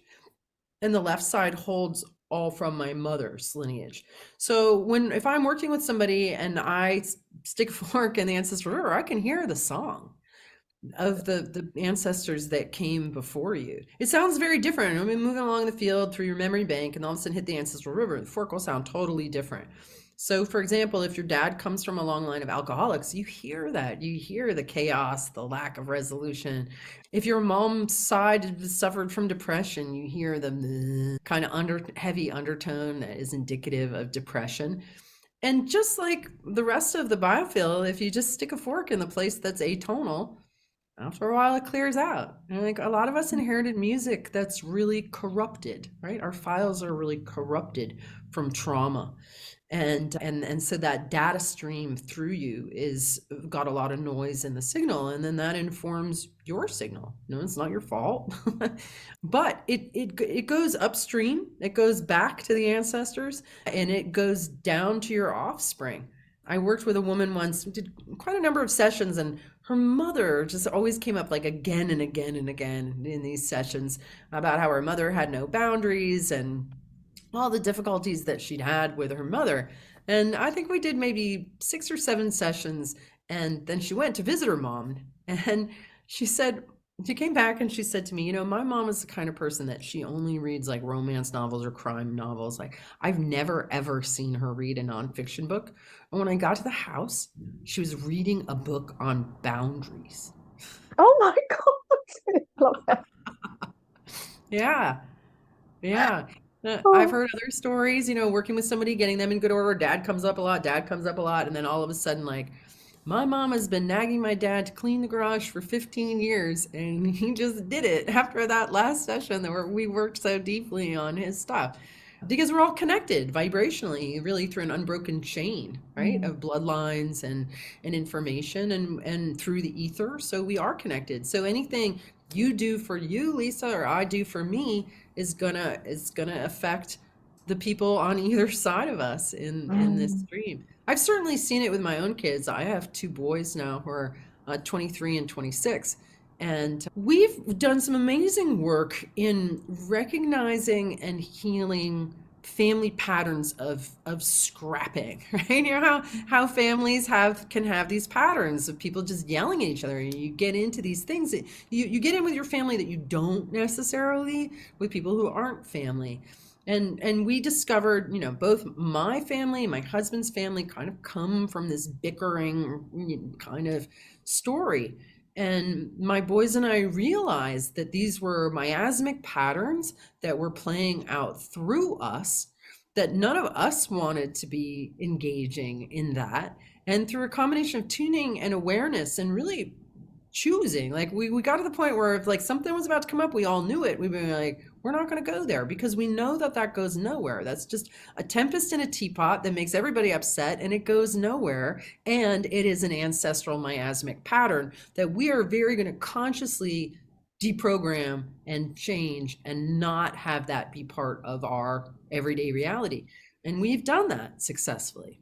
and the left side holds all from my mother's lineage. So if I'm working with somebody and I stick a fork in the ancestral river, I can hear the song of the ancestors that came before you. It sounds very different. I mean, moving along the field through your memory bank and all of a sudden hit the ancestral river, the fork will sound totally different. So for example, if your dad comes from a long line of alcoholics, you hear that. You hear the chaos, the lack of resolution. If your mom's side suffered from depression, you hear the kind of heavy undertone that is indicative of depression. And just like the rest of the biofield, if you just stick a fork in the place that's atonal, after a while it clears out. And like a lot of us inherited music that's really corrupted, right? Our files are really corrupted from trauma. And so that data stream through you is got a lot of noise in the signal, and then that informs your signal. No, it's not your fault. But it goes upstream, it goes back to the ancestors, and it goes down to your offspring. I worked with a woman once, did quite a number of sessions, and her mother just always came up like again and again and again in these sessions about how her mother had no boundaries and all the difficulties that she'd had with her mother. And I think we did maybe 6 or 7 sessions, and then she went to visit her mom, and she came back and she said to me, my mom is the kind of person that she only reads like romance novels or crime novels. Like, I've never ever seen her read a nonfiction book. And when I got to the house, she was reading a book on boundaries. Oh my God. Love that. Yeah. Yeah. I've Oh. heard other stories, working with somebody, getting them in good order. Dad comes up a lot, and then all of a sudden, like, my mom has been nagging my dad to clean the garage for 15 years, and he just did it after that last session that we worked so deeply on his stuff. Because we're all connected vibrationally, really through an unbroken chain, right, of bloodlines and information and through the ether. So we are connected. So anything you do for you, Lisa, or I do for me is gonna affect the people on either side of us in this stream. I've certainly seen it with my own kids. I have 2 boys now who are 23 and 26. And we've done some amazing work in recognizing and healing family patterns of scrapping, right? How families can have these patterns of people just yelling at each other. And you get into these things that you get in with your family that you don't necessarily with people who aren't family. And we discovered, both my family and my husband's family kind of come from this bickering kind of story. And my boys and I realized that these were miasmic patterns that were playing out through us, that none of us wanted to be engaging in that. And through a combination of tuning and awareness and really choosing. Like we got to the point where if like something was about to come up, we all knew it. We'd be like, we're not going to go there because we know that that goes nowhere. That's just a tempest in a teapot that makes everybody upset and it goes nowhere. And it is an ancestral miasmic pattern that we are very going to consciously deprogram and change and not have that be part of our everyday reality. And we've done that successfully.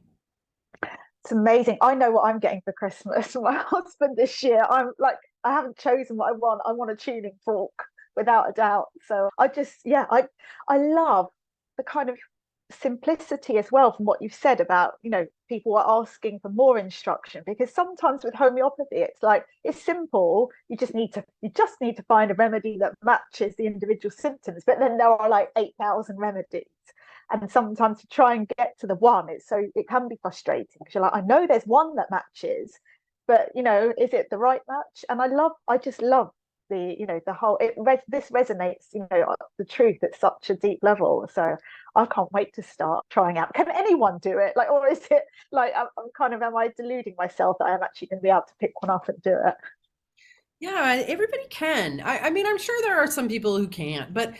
It's amazing. I know what I'm getting for Christmas from my husband this year. I'm like, I haven't chosen what I want. I want a tuning fork without a doubt. So I just, yeah, I love the kind of simplicity as well from what you've said about, people are asking for more instruction, because sometimes with homeopathy it's like it's simple, you just need to find a remedy that matches the individual symptoms, but then there are like 8,000 remedies, and sometimes to try and get to the one, it can be frustrating because you're like, I know there's one that matches, but is it the right match? And I just love the whole this resonates, the truth at such a deep level. So I can't wait to start trying out. Can anyone do it? Like, or is it like I'm kind of, am I deluding myself that I'm actually going to be able to pick one up and do it? Yeah, everybody can. I mean, I'm sure there are some people who can't, but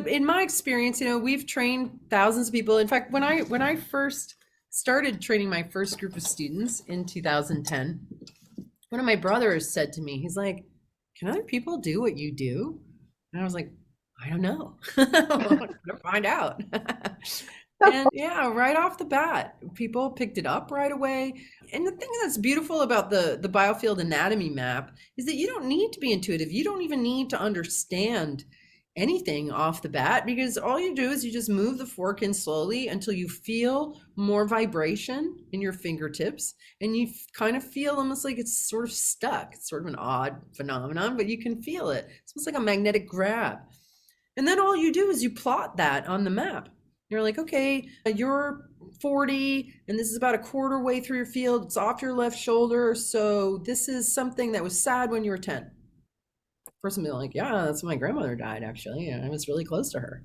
in my experience, we've trained thousands of people. In fact, when I first started training my first group of students in 2010, one of my brothers said to me, he's like, "Can other people do what you do?" And I was like, "I don't know. I'm gonna find out." And yeah, right off the bat, people picked it up right away. And the thing that's beautiful about the biofield anatomy map is that you don't need to be intuitive. You don't even need to understand anything off the bat, because all you do is you just move the fork in slowly until you feel more vibration in your fingertips, and you kind of feel almost like it's sort of stuck. It's sort of an odd phenomenon, but you can feel it. It's almost like a magnetic grab. And then all you do is you plot that on the map. You're like, okay, you're 40 and this is about a quarter way through your field. It's off your left shoulder. So this is something that was sad when you were 10. Person be like, yeah, that's when my grandmother died, actually. And I was really close to her.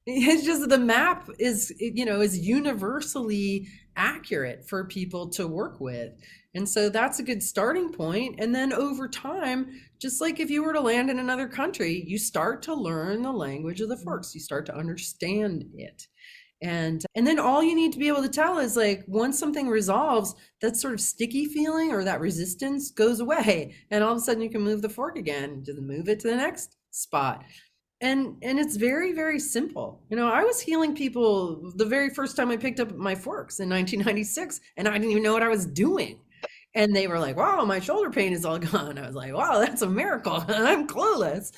It's just that the map is universally accurate for people to work with. And so that's a good starting point. And then over time, just like if you were to land in another country, you start to learn the language of the forks. You start to understand it. And then all you need to be able to tell is like, once something resolves, that sort of sticky feeling or that resistance goes away. And all of a sudden you can move the fork again, just move it to the next spot. And it's very, very simple. I was healing people the very first time I picked up my forks in 1996, and I didn't even know what I was doing. And they were like, wow, my shoulder pain is all gone. I was like, wow, that's a miracle. I'm clueless.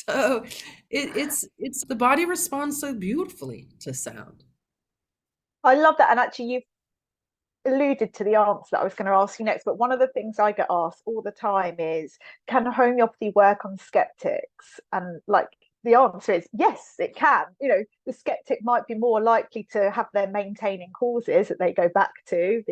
So it's the body responds so beautifully to sound. I love that. And actually, you've alluded to the answer that I was going to ask you next. But one of the things I get asked all the time is, can homeopathy work on skeptics? And like, the answer is yes, it can. The skeptic might be more likely to have their maintaining causes that they go back to,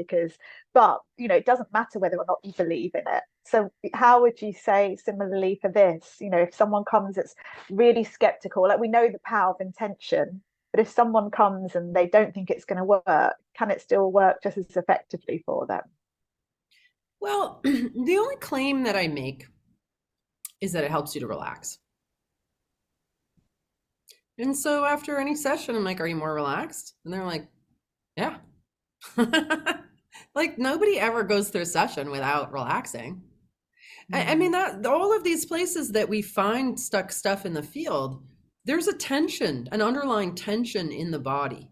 but it doesn't matter whether or not you believe in it. So how would you say similarly for this? If someone comes that's really skeptical, like, we know the power of intention, but if someone comes and they don't think it's going to work, can it still work just as effectively for them? Well, the only claim that I make is that it helps you to relax. And so after any session, I'm like, are you more relaxed? And they're like, yeah. Like, nobody ever goes through a session without relaxing. I mean, that all of these places that we find stuck stuff in the field, there's a tension, an underlying tension in the body.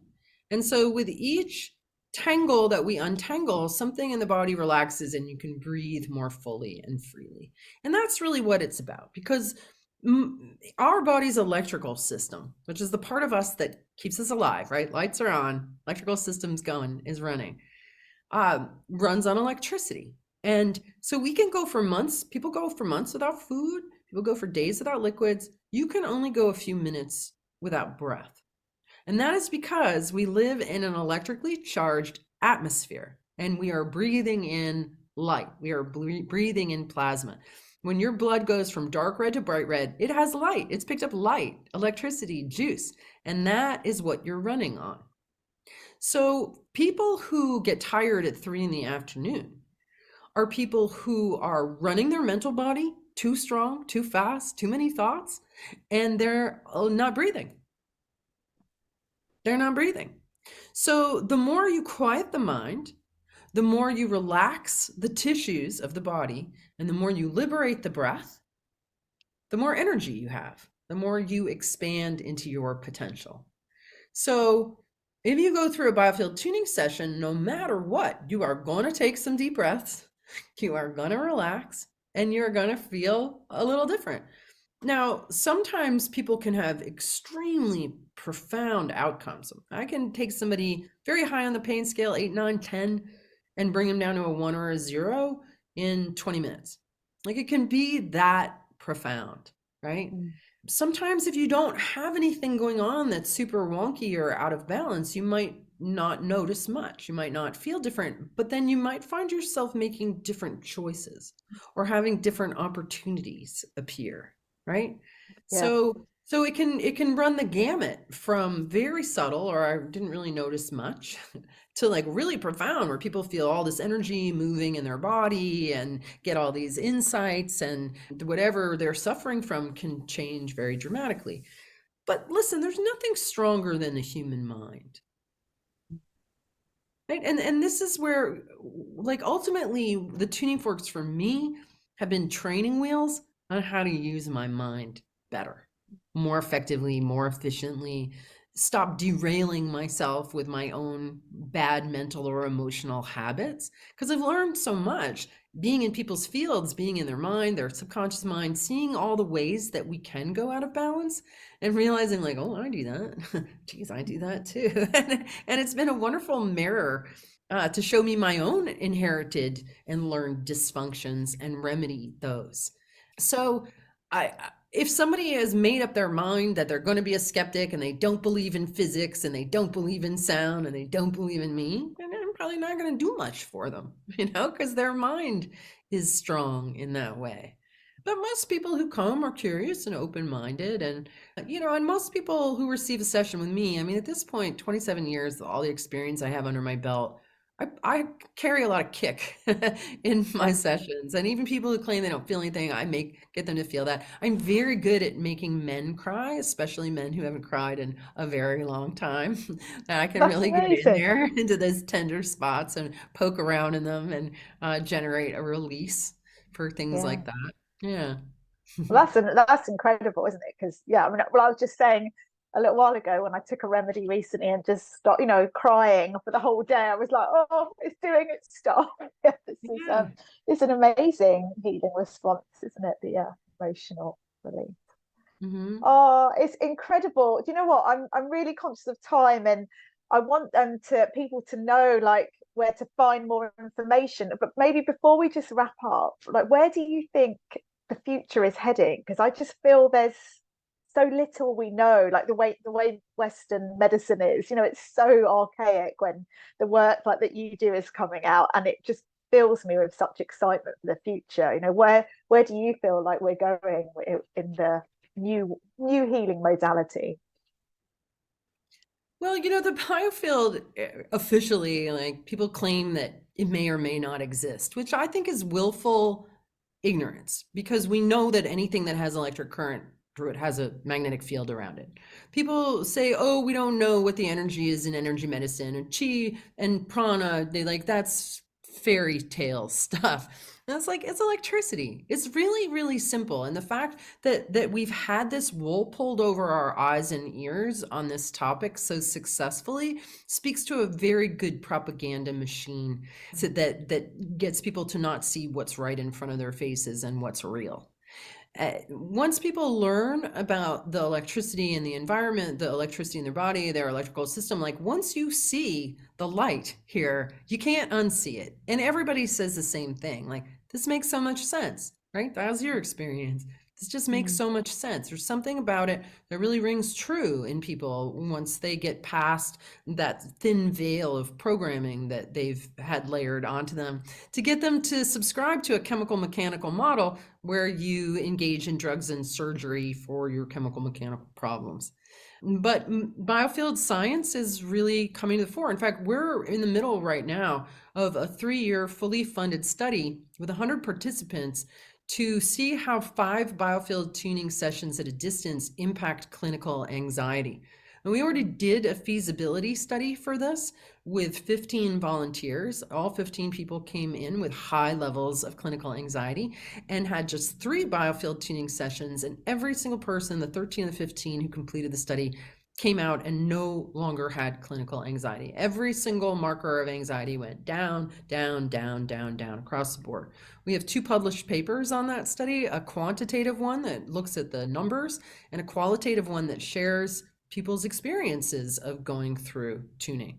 And so with each tangle that we untangle, something in the body relaxes and you can breathe more fully and freely. And that's really what it's about, because our body's electrical system, which is the part of us that keeps us alive, right? Lights are on, electrical system's going, is running, runs on electricity. And so we can go for months. People go for months without food. People go for days without liquids. You can only go a few minutes without breath. And that is because we live in an electrically charged atmosphere and we are breathing in light. We are breathing in plasma. When your blood goes from dark red to bright red, it has light. It's picked up light, electricity, juice, and that is what you're running on. So people who get tired at 3 in the afternoon are people who are running their mental body too strong, too fast, too many thoughts, and they're not breathing. They're not breathing. So the more you quiet the mind, the more you relax the tissues of the body, and the more you liberate the breath, the more energy you have, the more you expand into your potential. So if you go through a biofield tuning session, no matter what, you are going to take some deep breaths, you are going to relax, and you're going to feel a little different. Now, sometimes people can have extremely profound outcomes. I can take somebody very high on the pain scale, 8, 9, 10, and bring them down to a 1 or a 0 in 20 minutes. Like, it can be that profound, right? Sometimes if you don't have anything going on that's super wonky or out of balance, you might not notice much. You might not feel different, but then you might find yourself making different choices or having different opportunities appear, right? Yeah. So it can run the gamut from very subtle, or I didn't really notice much, to like really profound, where people feel all this energy moving in their body and get all these insights, and whatever they're suffering from can change very dramatically. But listen, there's nothing stronger than the human mind. Right? And this is where, like, ultimately the tuning forks for me have been training wheels on how to use my mind better, more effectively, more efficiently, stop derailing myself with my own bad mental or emotional habits. Because I've learned so much being in people's fields, being in their mind, their subconscious mind, seeing all the ways that we can go out of balance, and realizing like, oh, I do that. Geez, I do that too. And it's been a wonderful mirror to show me my own inherited and learned dysfunctions and remedy those. So if somebody has made up their mind that they're going to be a skeptic and they don't believe in physics and they don't believe in sound and they don't believe in me, then I'm probably not going to do much for them, because their mind is strong in that way. But most people who come are curious and open-minded, and and most people who receive a session with me, I mean, at this point, 27 years, all the experience I have under my belt, I carry a lot of kick in my sessions. And even people who claim they don't feel anything, get them to feel that. I'm very good at making men cry, especially men who haven't cried in a very long time. I can That's really get in amazing. there into those tender spots and poke around in them and generate a release for things Yeah. like that. Yeah. Well, that's incredible, isn't it? Because yeah, I mean, well, I was just saying a little while ago when I took a remedy recently and just stopped, crying for the whole day. I was like, oh, it's doing its stuff. Yeah. It's an amazing healing response, isn't it? The emotional relief. Hmm. Oh, it's incredible. Do you know what? I'm really conscious of time, and I want people to know like where to find more information. But maybe before we just wrap up, like where do you think the future is heading? Because I just feel there's so little we know, like the way Western medicine is. It's so archaic when the work like that you do is coming out, and it just fills me with such excitement for the future. Where do you feel like we're going in the new healing modality? Well, the biofield officially, like, people claim that it may or may not exist, which I think is willful ignorance, because we know that anything that has electric current through it has a magnetic field around it. People say, oh, we don't know what the energy is in energy medicine, and chi and prana, that's fairy tale stuff. And it's like, it's electricity. It's really, really simple. And the fact that we've had this wool pulled over our eyes and ears on this topic so successfully speaks to a very good propaganda machine, so that gets people to not see what's right in front of their faces and what's real. Once people learn about the electricity in the environment, the electricity in their body, their electrical system, like, once you see the light here, you can't unsee it. And everybody says the same thing. Like, this makes so much sense, right? That was your experience. This just makes so much sense. There's something about it that really rings true in people once they get past that thin veil of programming that they've had layered onto them to get them to subscribe to a chemical mechanical model where you engage in drugs and surgery for your chemical mechanical problems. But biofield science is really coming to the fore. In fact, we're in the middle right now of a 3-year fully funded study with 100 participants to see how 5 biofield tuning sessions at a distance impact clinical anxiety. And we already did a feasibility study for this with 15 volunteers. All 15 people came in with high levels of clinical anxiety and had just 3 biofield tuning sessions. And every single person, the 13 of the 15 who completed the study, came out and no longer had clinical anxiety. Every single marker of anxiety went down, down, down, down, down across the board. We have 2 published papers on that study, a quantitative one that looks at the numbers and a qualitative one that shares people's experiences of going through tuning.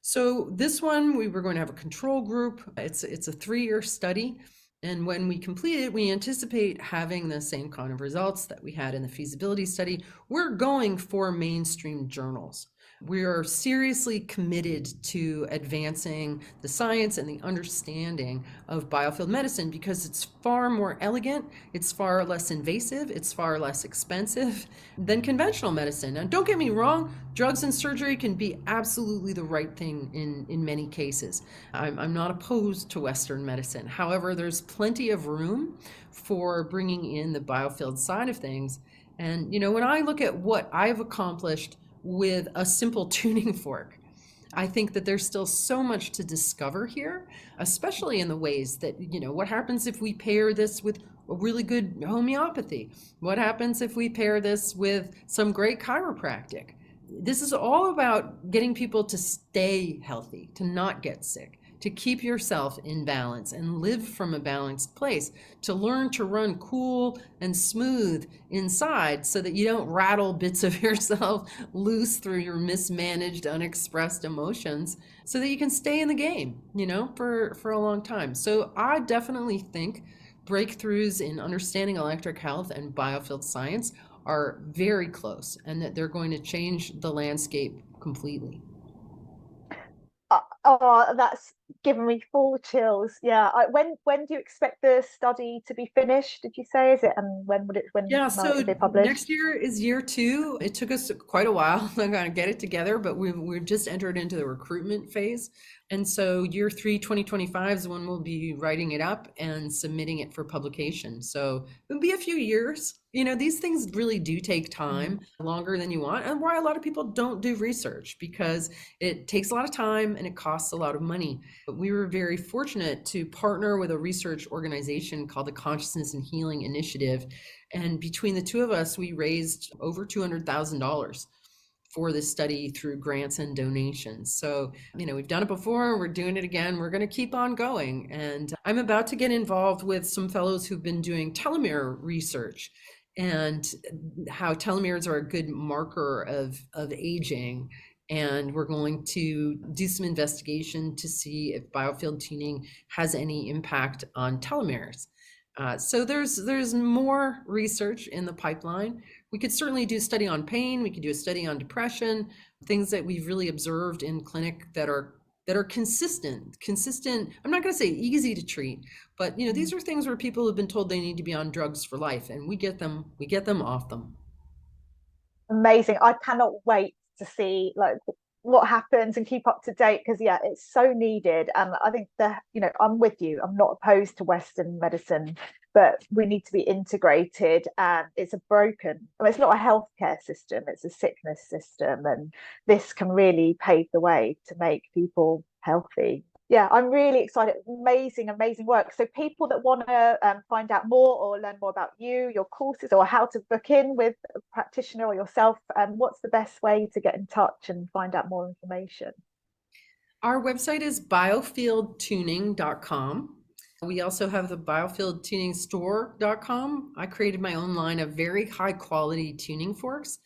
So this one, we were going to have a control group. It's a 3-year study. And when we complete it, we anticipate having the same kind of results that we had in the feasibility study. We're going for mainstream journals. We are seriously committed to advancing the science and the understanding of biofield medicine because it's far more elegant, it's far less invasive, it's far less expensive than conventional medicine. And don't get me wrong, drugs and surgery can be absolutely the right thing in many cases. I'm not opposed to Western medicine. However, there's plenty of room for bringing in the biofield side of things. And, when I look at what I've accomplished with a simple tuning fork, I think that there's still so much to discover here, especially in the ways that, what happens if we pair this with a really good homeopathy? What happens if we pair this with some great chiropractic? This is all about getting people to stay healthy, to not get sick, to keep yourself in balance and live from a balanced place, to learn to run cool and smooth inside so that you don't rattle bits of yourself loose through your mismanaged, unexpressed emotions, so that you can stay in the game, for a long time. So I definitely think breakthroughs in understanding electric health and biofield science are very close and that they're going to change the landscape completely. Oh, that's given me full chills. Yeah. When do you expect the study to be finished? Did you say? Is it, and when Yeah, might so it be published? next year is year 2. It took us quite a while to get it together, but we've just entered into the recruitment phase. And so year 3, 2025 is when we'll be writing it up and submitting it for publication. So it'll be a few years. These things really do take time, longer than you want, and why a lot of people don't do research, because it takes a lot of time and it costs a lot of money. But we were very fortunate to partner with a research organization called the Consciousness and Healing Initiative. And between the 2 of us, we raised over $200,000 for this study through grants and donations. So, we've done it before, we're doing it again, we're going to keep on going. And I'm about to get involved with some fellows who've been doing telomere research and how telomeres are a good marker of aging. And we're going to do some investigation to see if biofield tuning has any impact on telomeres. So there's more research in the pipeline. We could certainly do a study on pain. We could do a study on depression, things that we've really observed in clinic that are consistent. I'm not going to say easy to treat, but these are things where people have been told they need to be on drugs for life, and we get them off them. Amazing. I cannot wait to see what happens and keep up to date, because it's so needed. And I think I'm with you. I'm not opposed to Western medicine, but we need to be integrated. And it's it's not a healthcare system, it's a sickness system, and this can really pave the way to make people healthy. Yeah, I'm really excited. Amazing work. So people that want to find out more or learn more about you, your courses, or how to book in with a practitioner or yourself, what's the best way to get in touch and find out more information? Our website is biofieldtuning.com. We also have the biofieldtuningstore.com. I created my own line of very high quality tuning forks.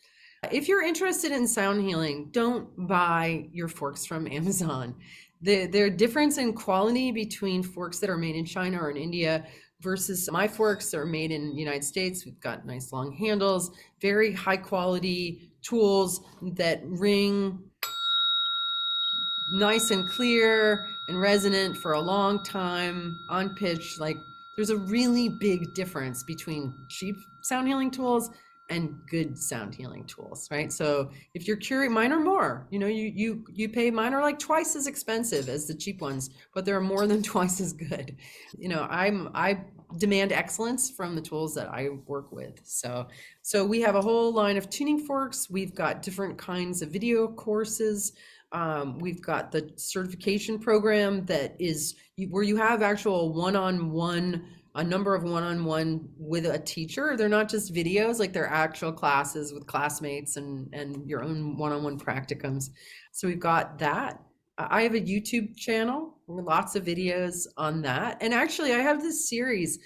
If you're interested in sound healing, don't buy your forks from Amazon. The difference in quality between forks that are made in China or in India versus my forks are made in the United States. We've got nice long handles, very high quality tools that ring nice and clear and resonant for a long time on pitch. Like there's a really big difference between cheap sound healing tools and good sound healing tools, right? So if you're curious, mine are more, you pay, mine are like twice as expensive as the cheap ones, but they're more than twice as good. I demand excellence from the tools that I work with. So we have a whole line of tuning forks. We've got different kinds of video courses. We've got the certification program that is where you have actual one-on-one, a number of one-on-one with a teacher. They're not just videos, like they're actual classes with classmates and your own one-on-one practicums. So we've got that. I have a YouTube channel, lots of videos on that. And actually I have this series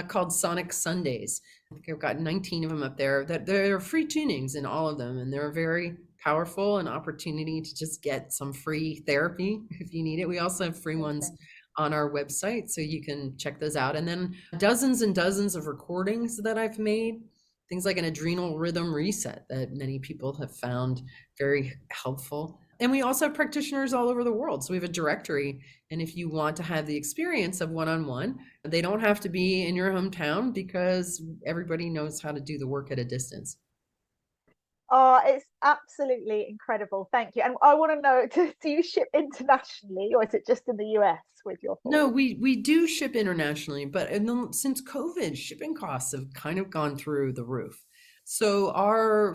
called Sonic Sundays. I think I've got 19 of them up there that there are free tunings in all of them. And they're very powerful, an opportunity to just get some free therapy if you need it. We also have free ones on our website, so you can check those out. And then dozens and dozens of recordings that I've made, things like an adrenal rhythm reset that many people have found very helpful. And we also have practitioners all over the world. So we have a directory. And if you want to have the experience of one-on-one, they don't have to be in your hometown because everybody knows how to do the work at a distance. Oh, it's absolutely incredible. Thank you. And I want to know, do you ship internationally or is it just in the US with your fork? No, we do ship internationally, but since COVID, shipping costs have kind of gone through the roof. So our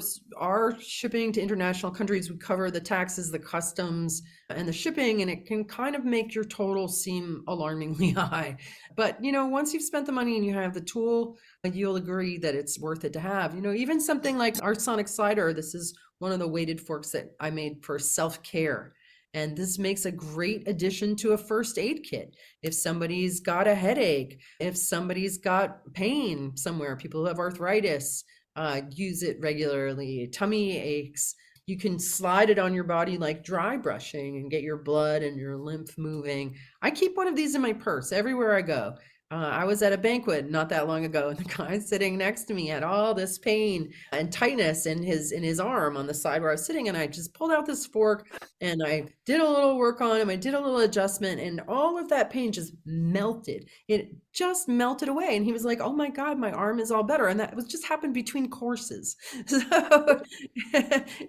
shipping to international countries, we cover the taxes, the customs, and the shipping, and it can kind of make your total seem alarmingly high. But once you've spent the money and you have the tool, you'll agree that it's worth it to have. Even something like our Sonic Slider, this is one of the weighted forks that I made for self-care. And this makes a great addition to a first aid kit. If somebody's got a headache, if somebody's got pain somewhere, people who have arthritis, use it regularly, tummy aches, you can slide it on your body like dry brushing and get your blood and your lymph moving. I keep one of these in my purse everywhere I go. I was at a banquet not that long ago, and the guy sitting next to me had all this pain and tightness in his arm on the side where I was sitting, and I just pulled out this fork and I did a little work on him. I did a little adjustment, and all of that pain just melted. It just melted away, and he was like, "Oh my God, my arm is all better." And that was just happened between courses. So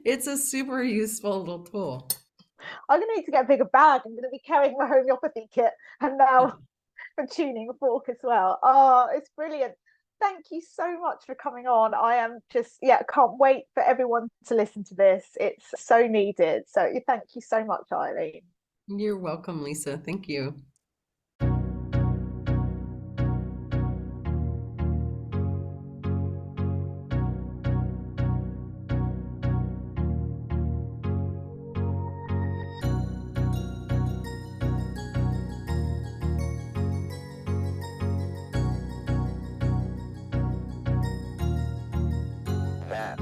it's a super useful little tool. I'm going to need to get a bigger bag. I'm going to be carrying my homeopathy kit and now for tuning a fork as well. Oh, it's brilliant. Thank you so much for coming on. I am just, can't wait for everyone to listen to this. It's so needed. So thank you so much, Eileen. You're welcome, Lisa. Thank you. That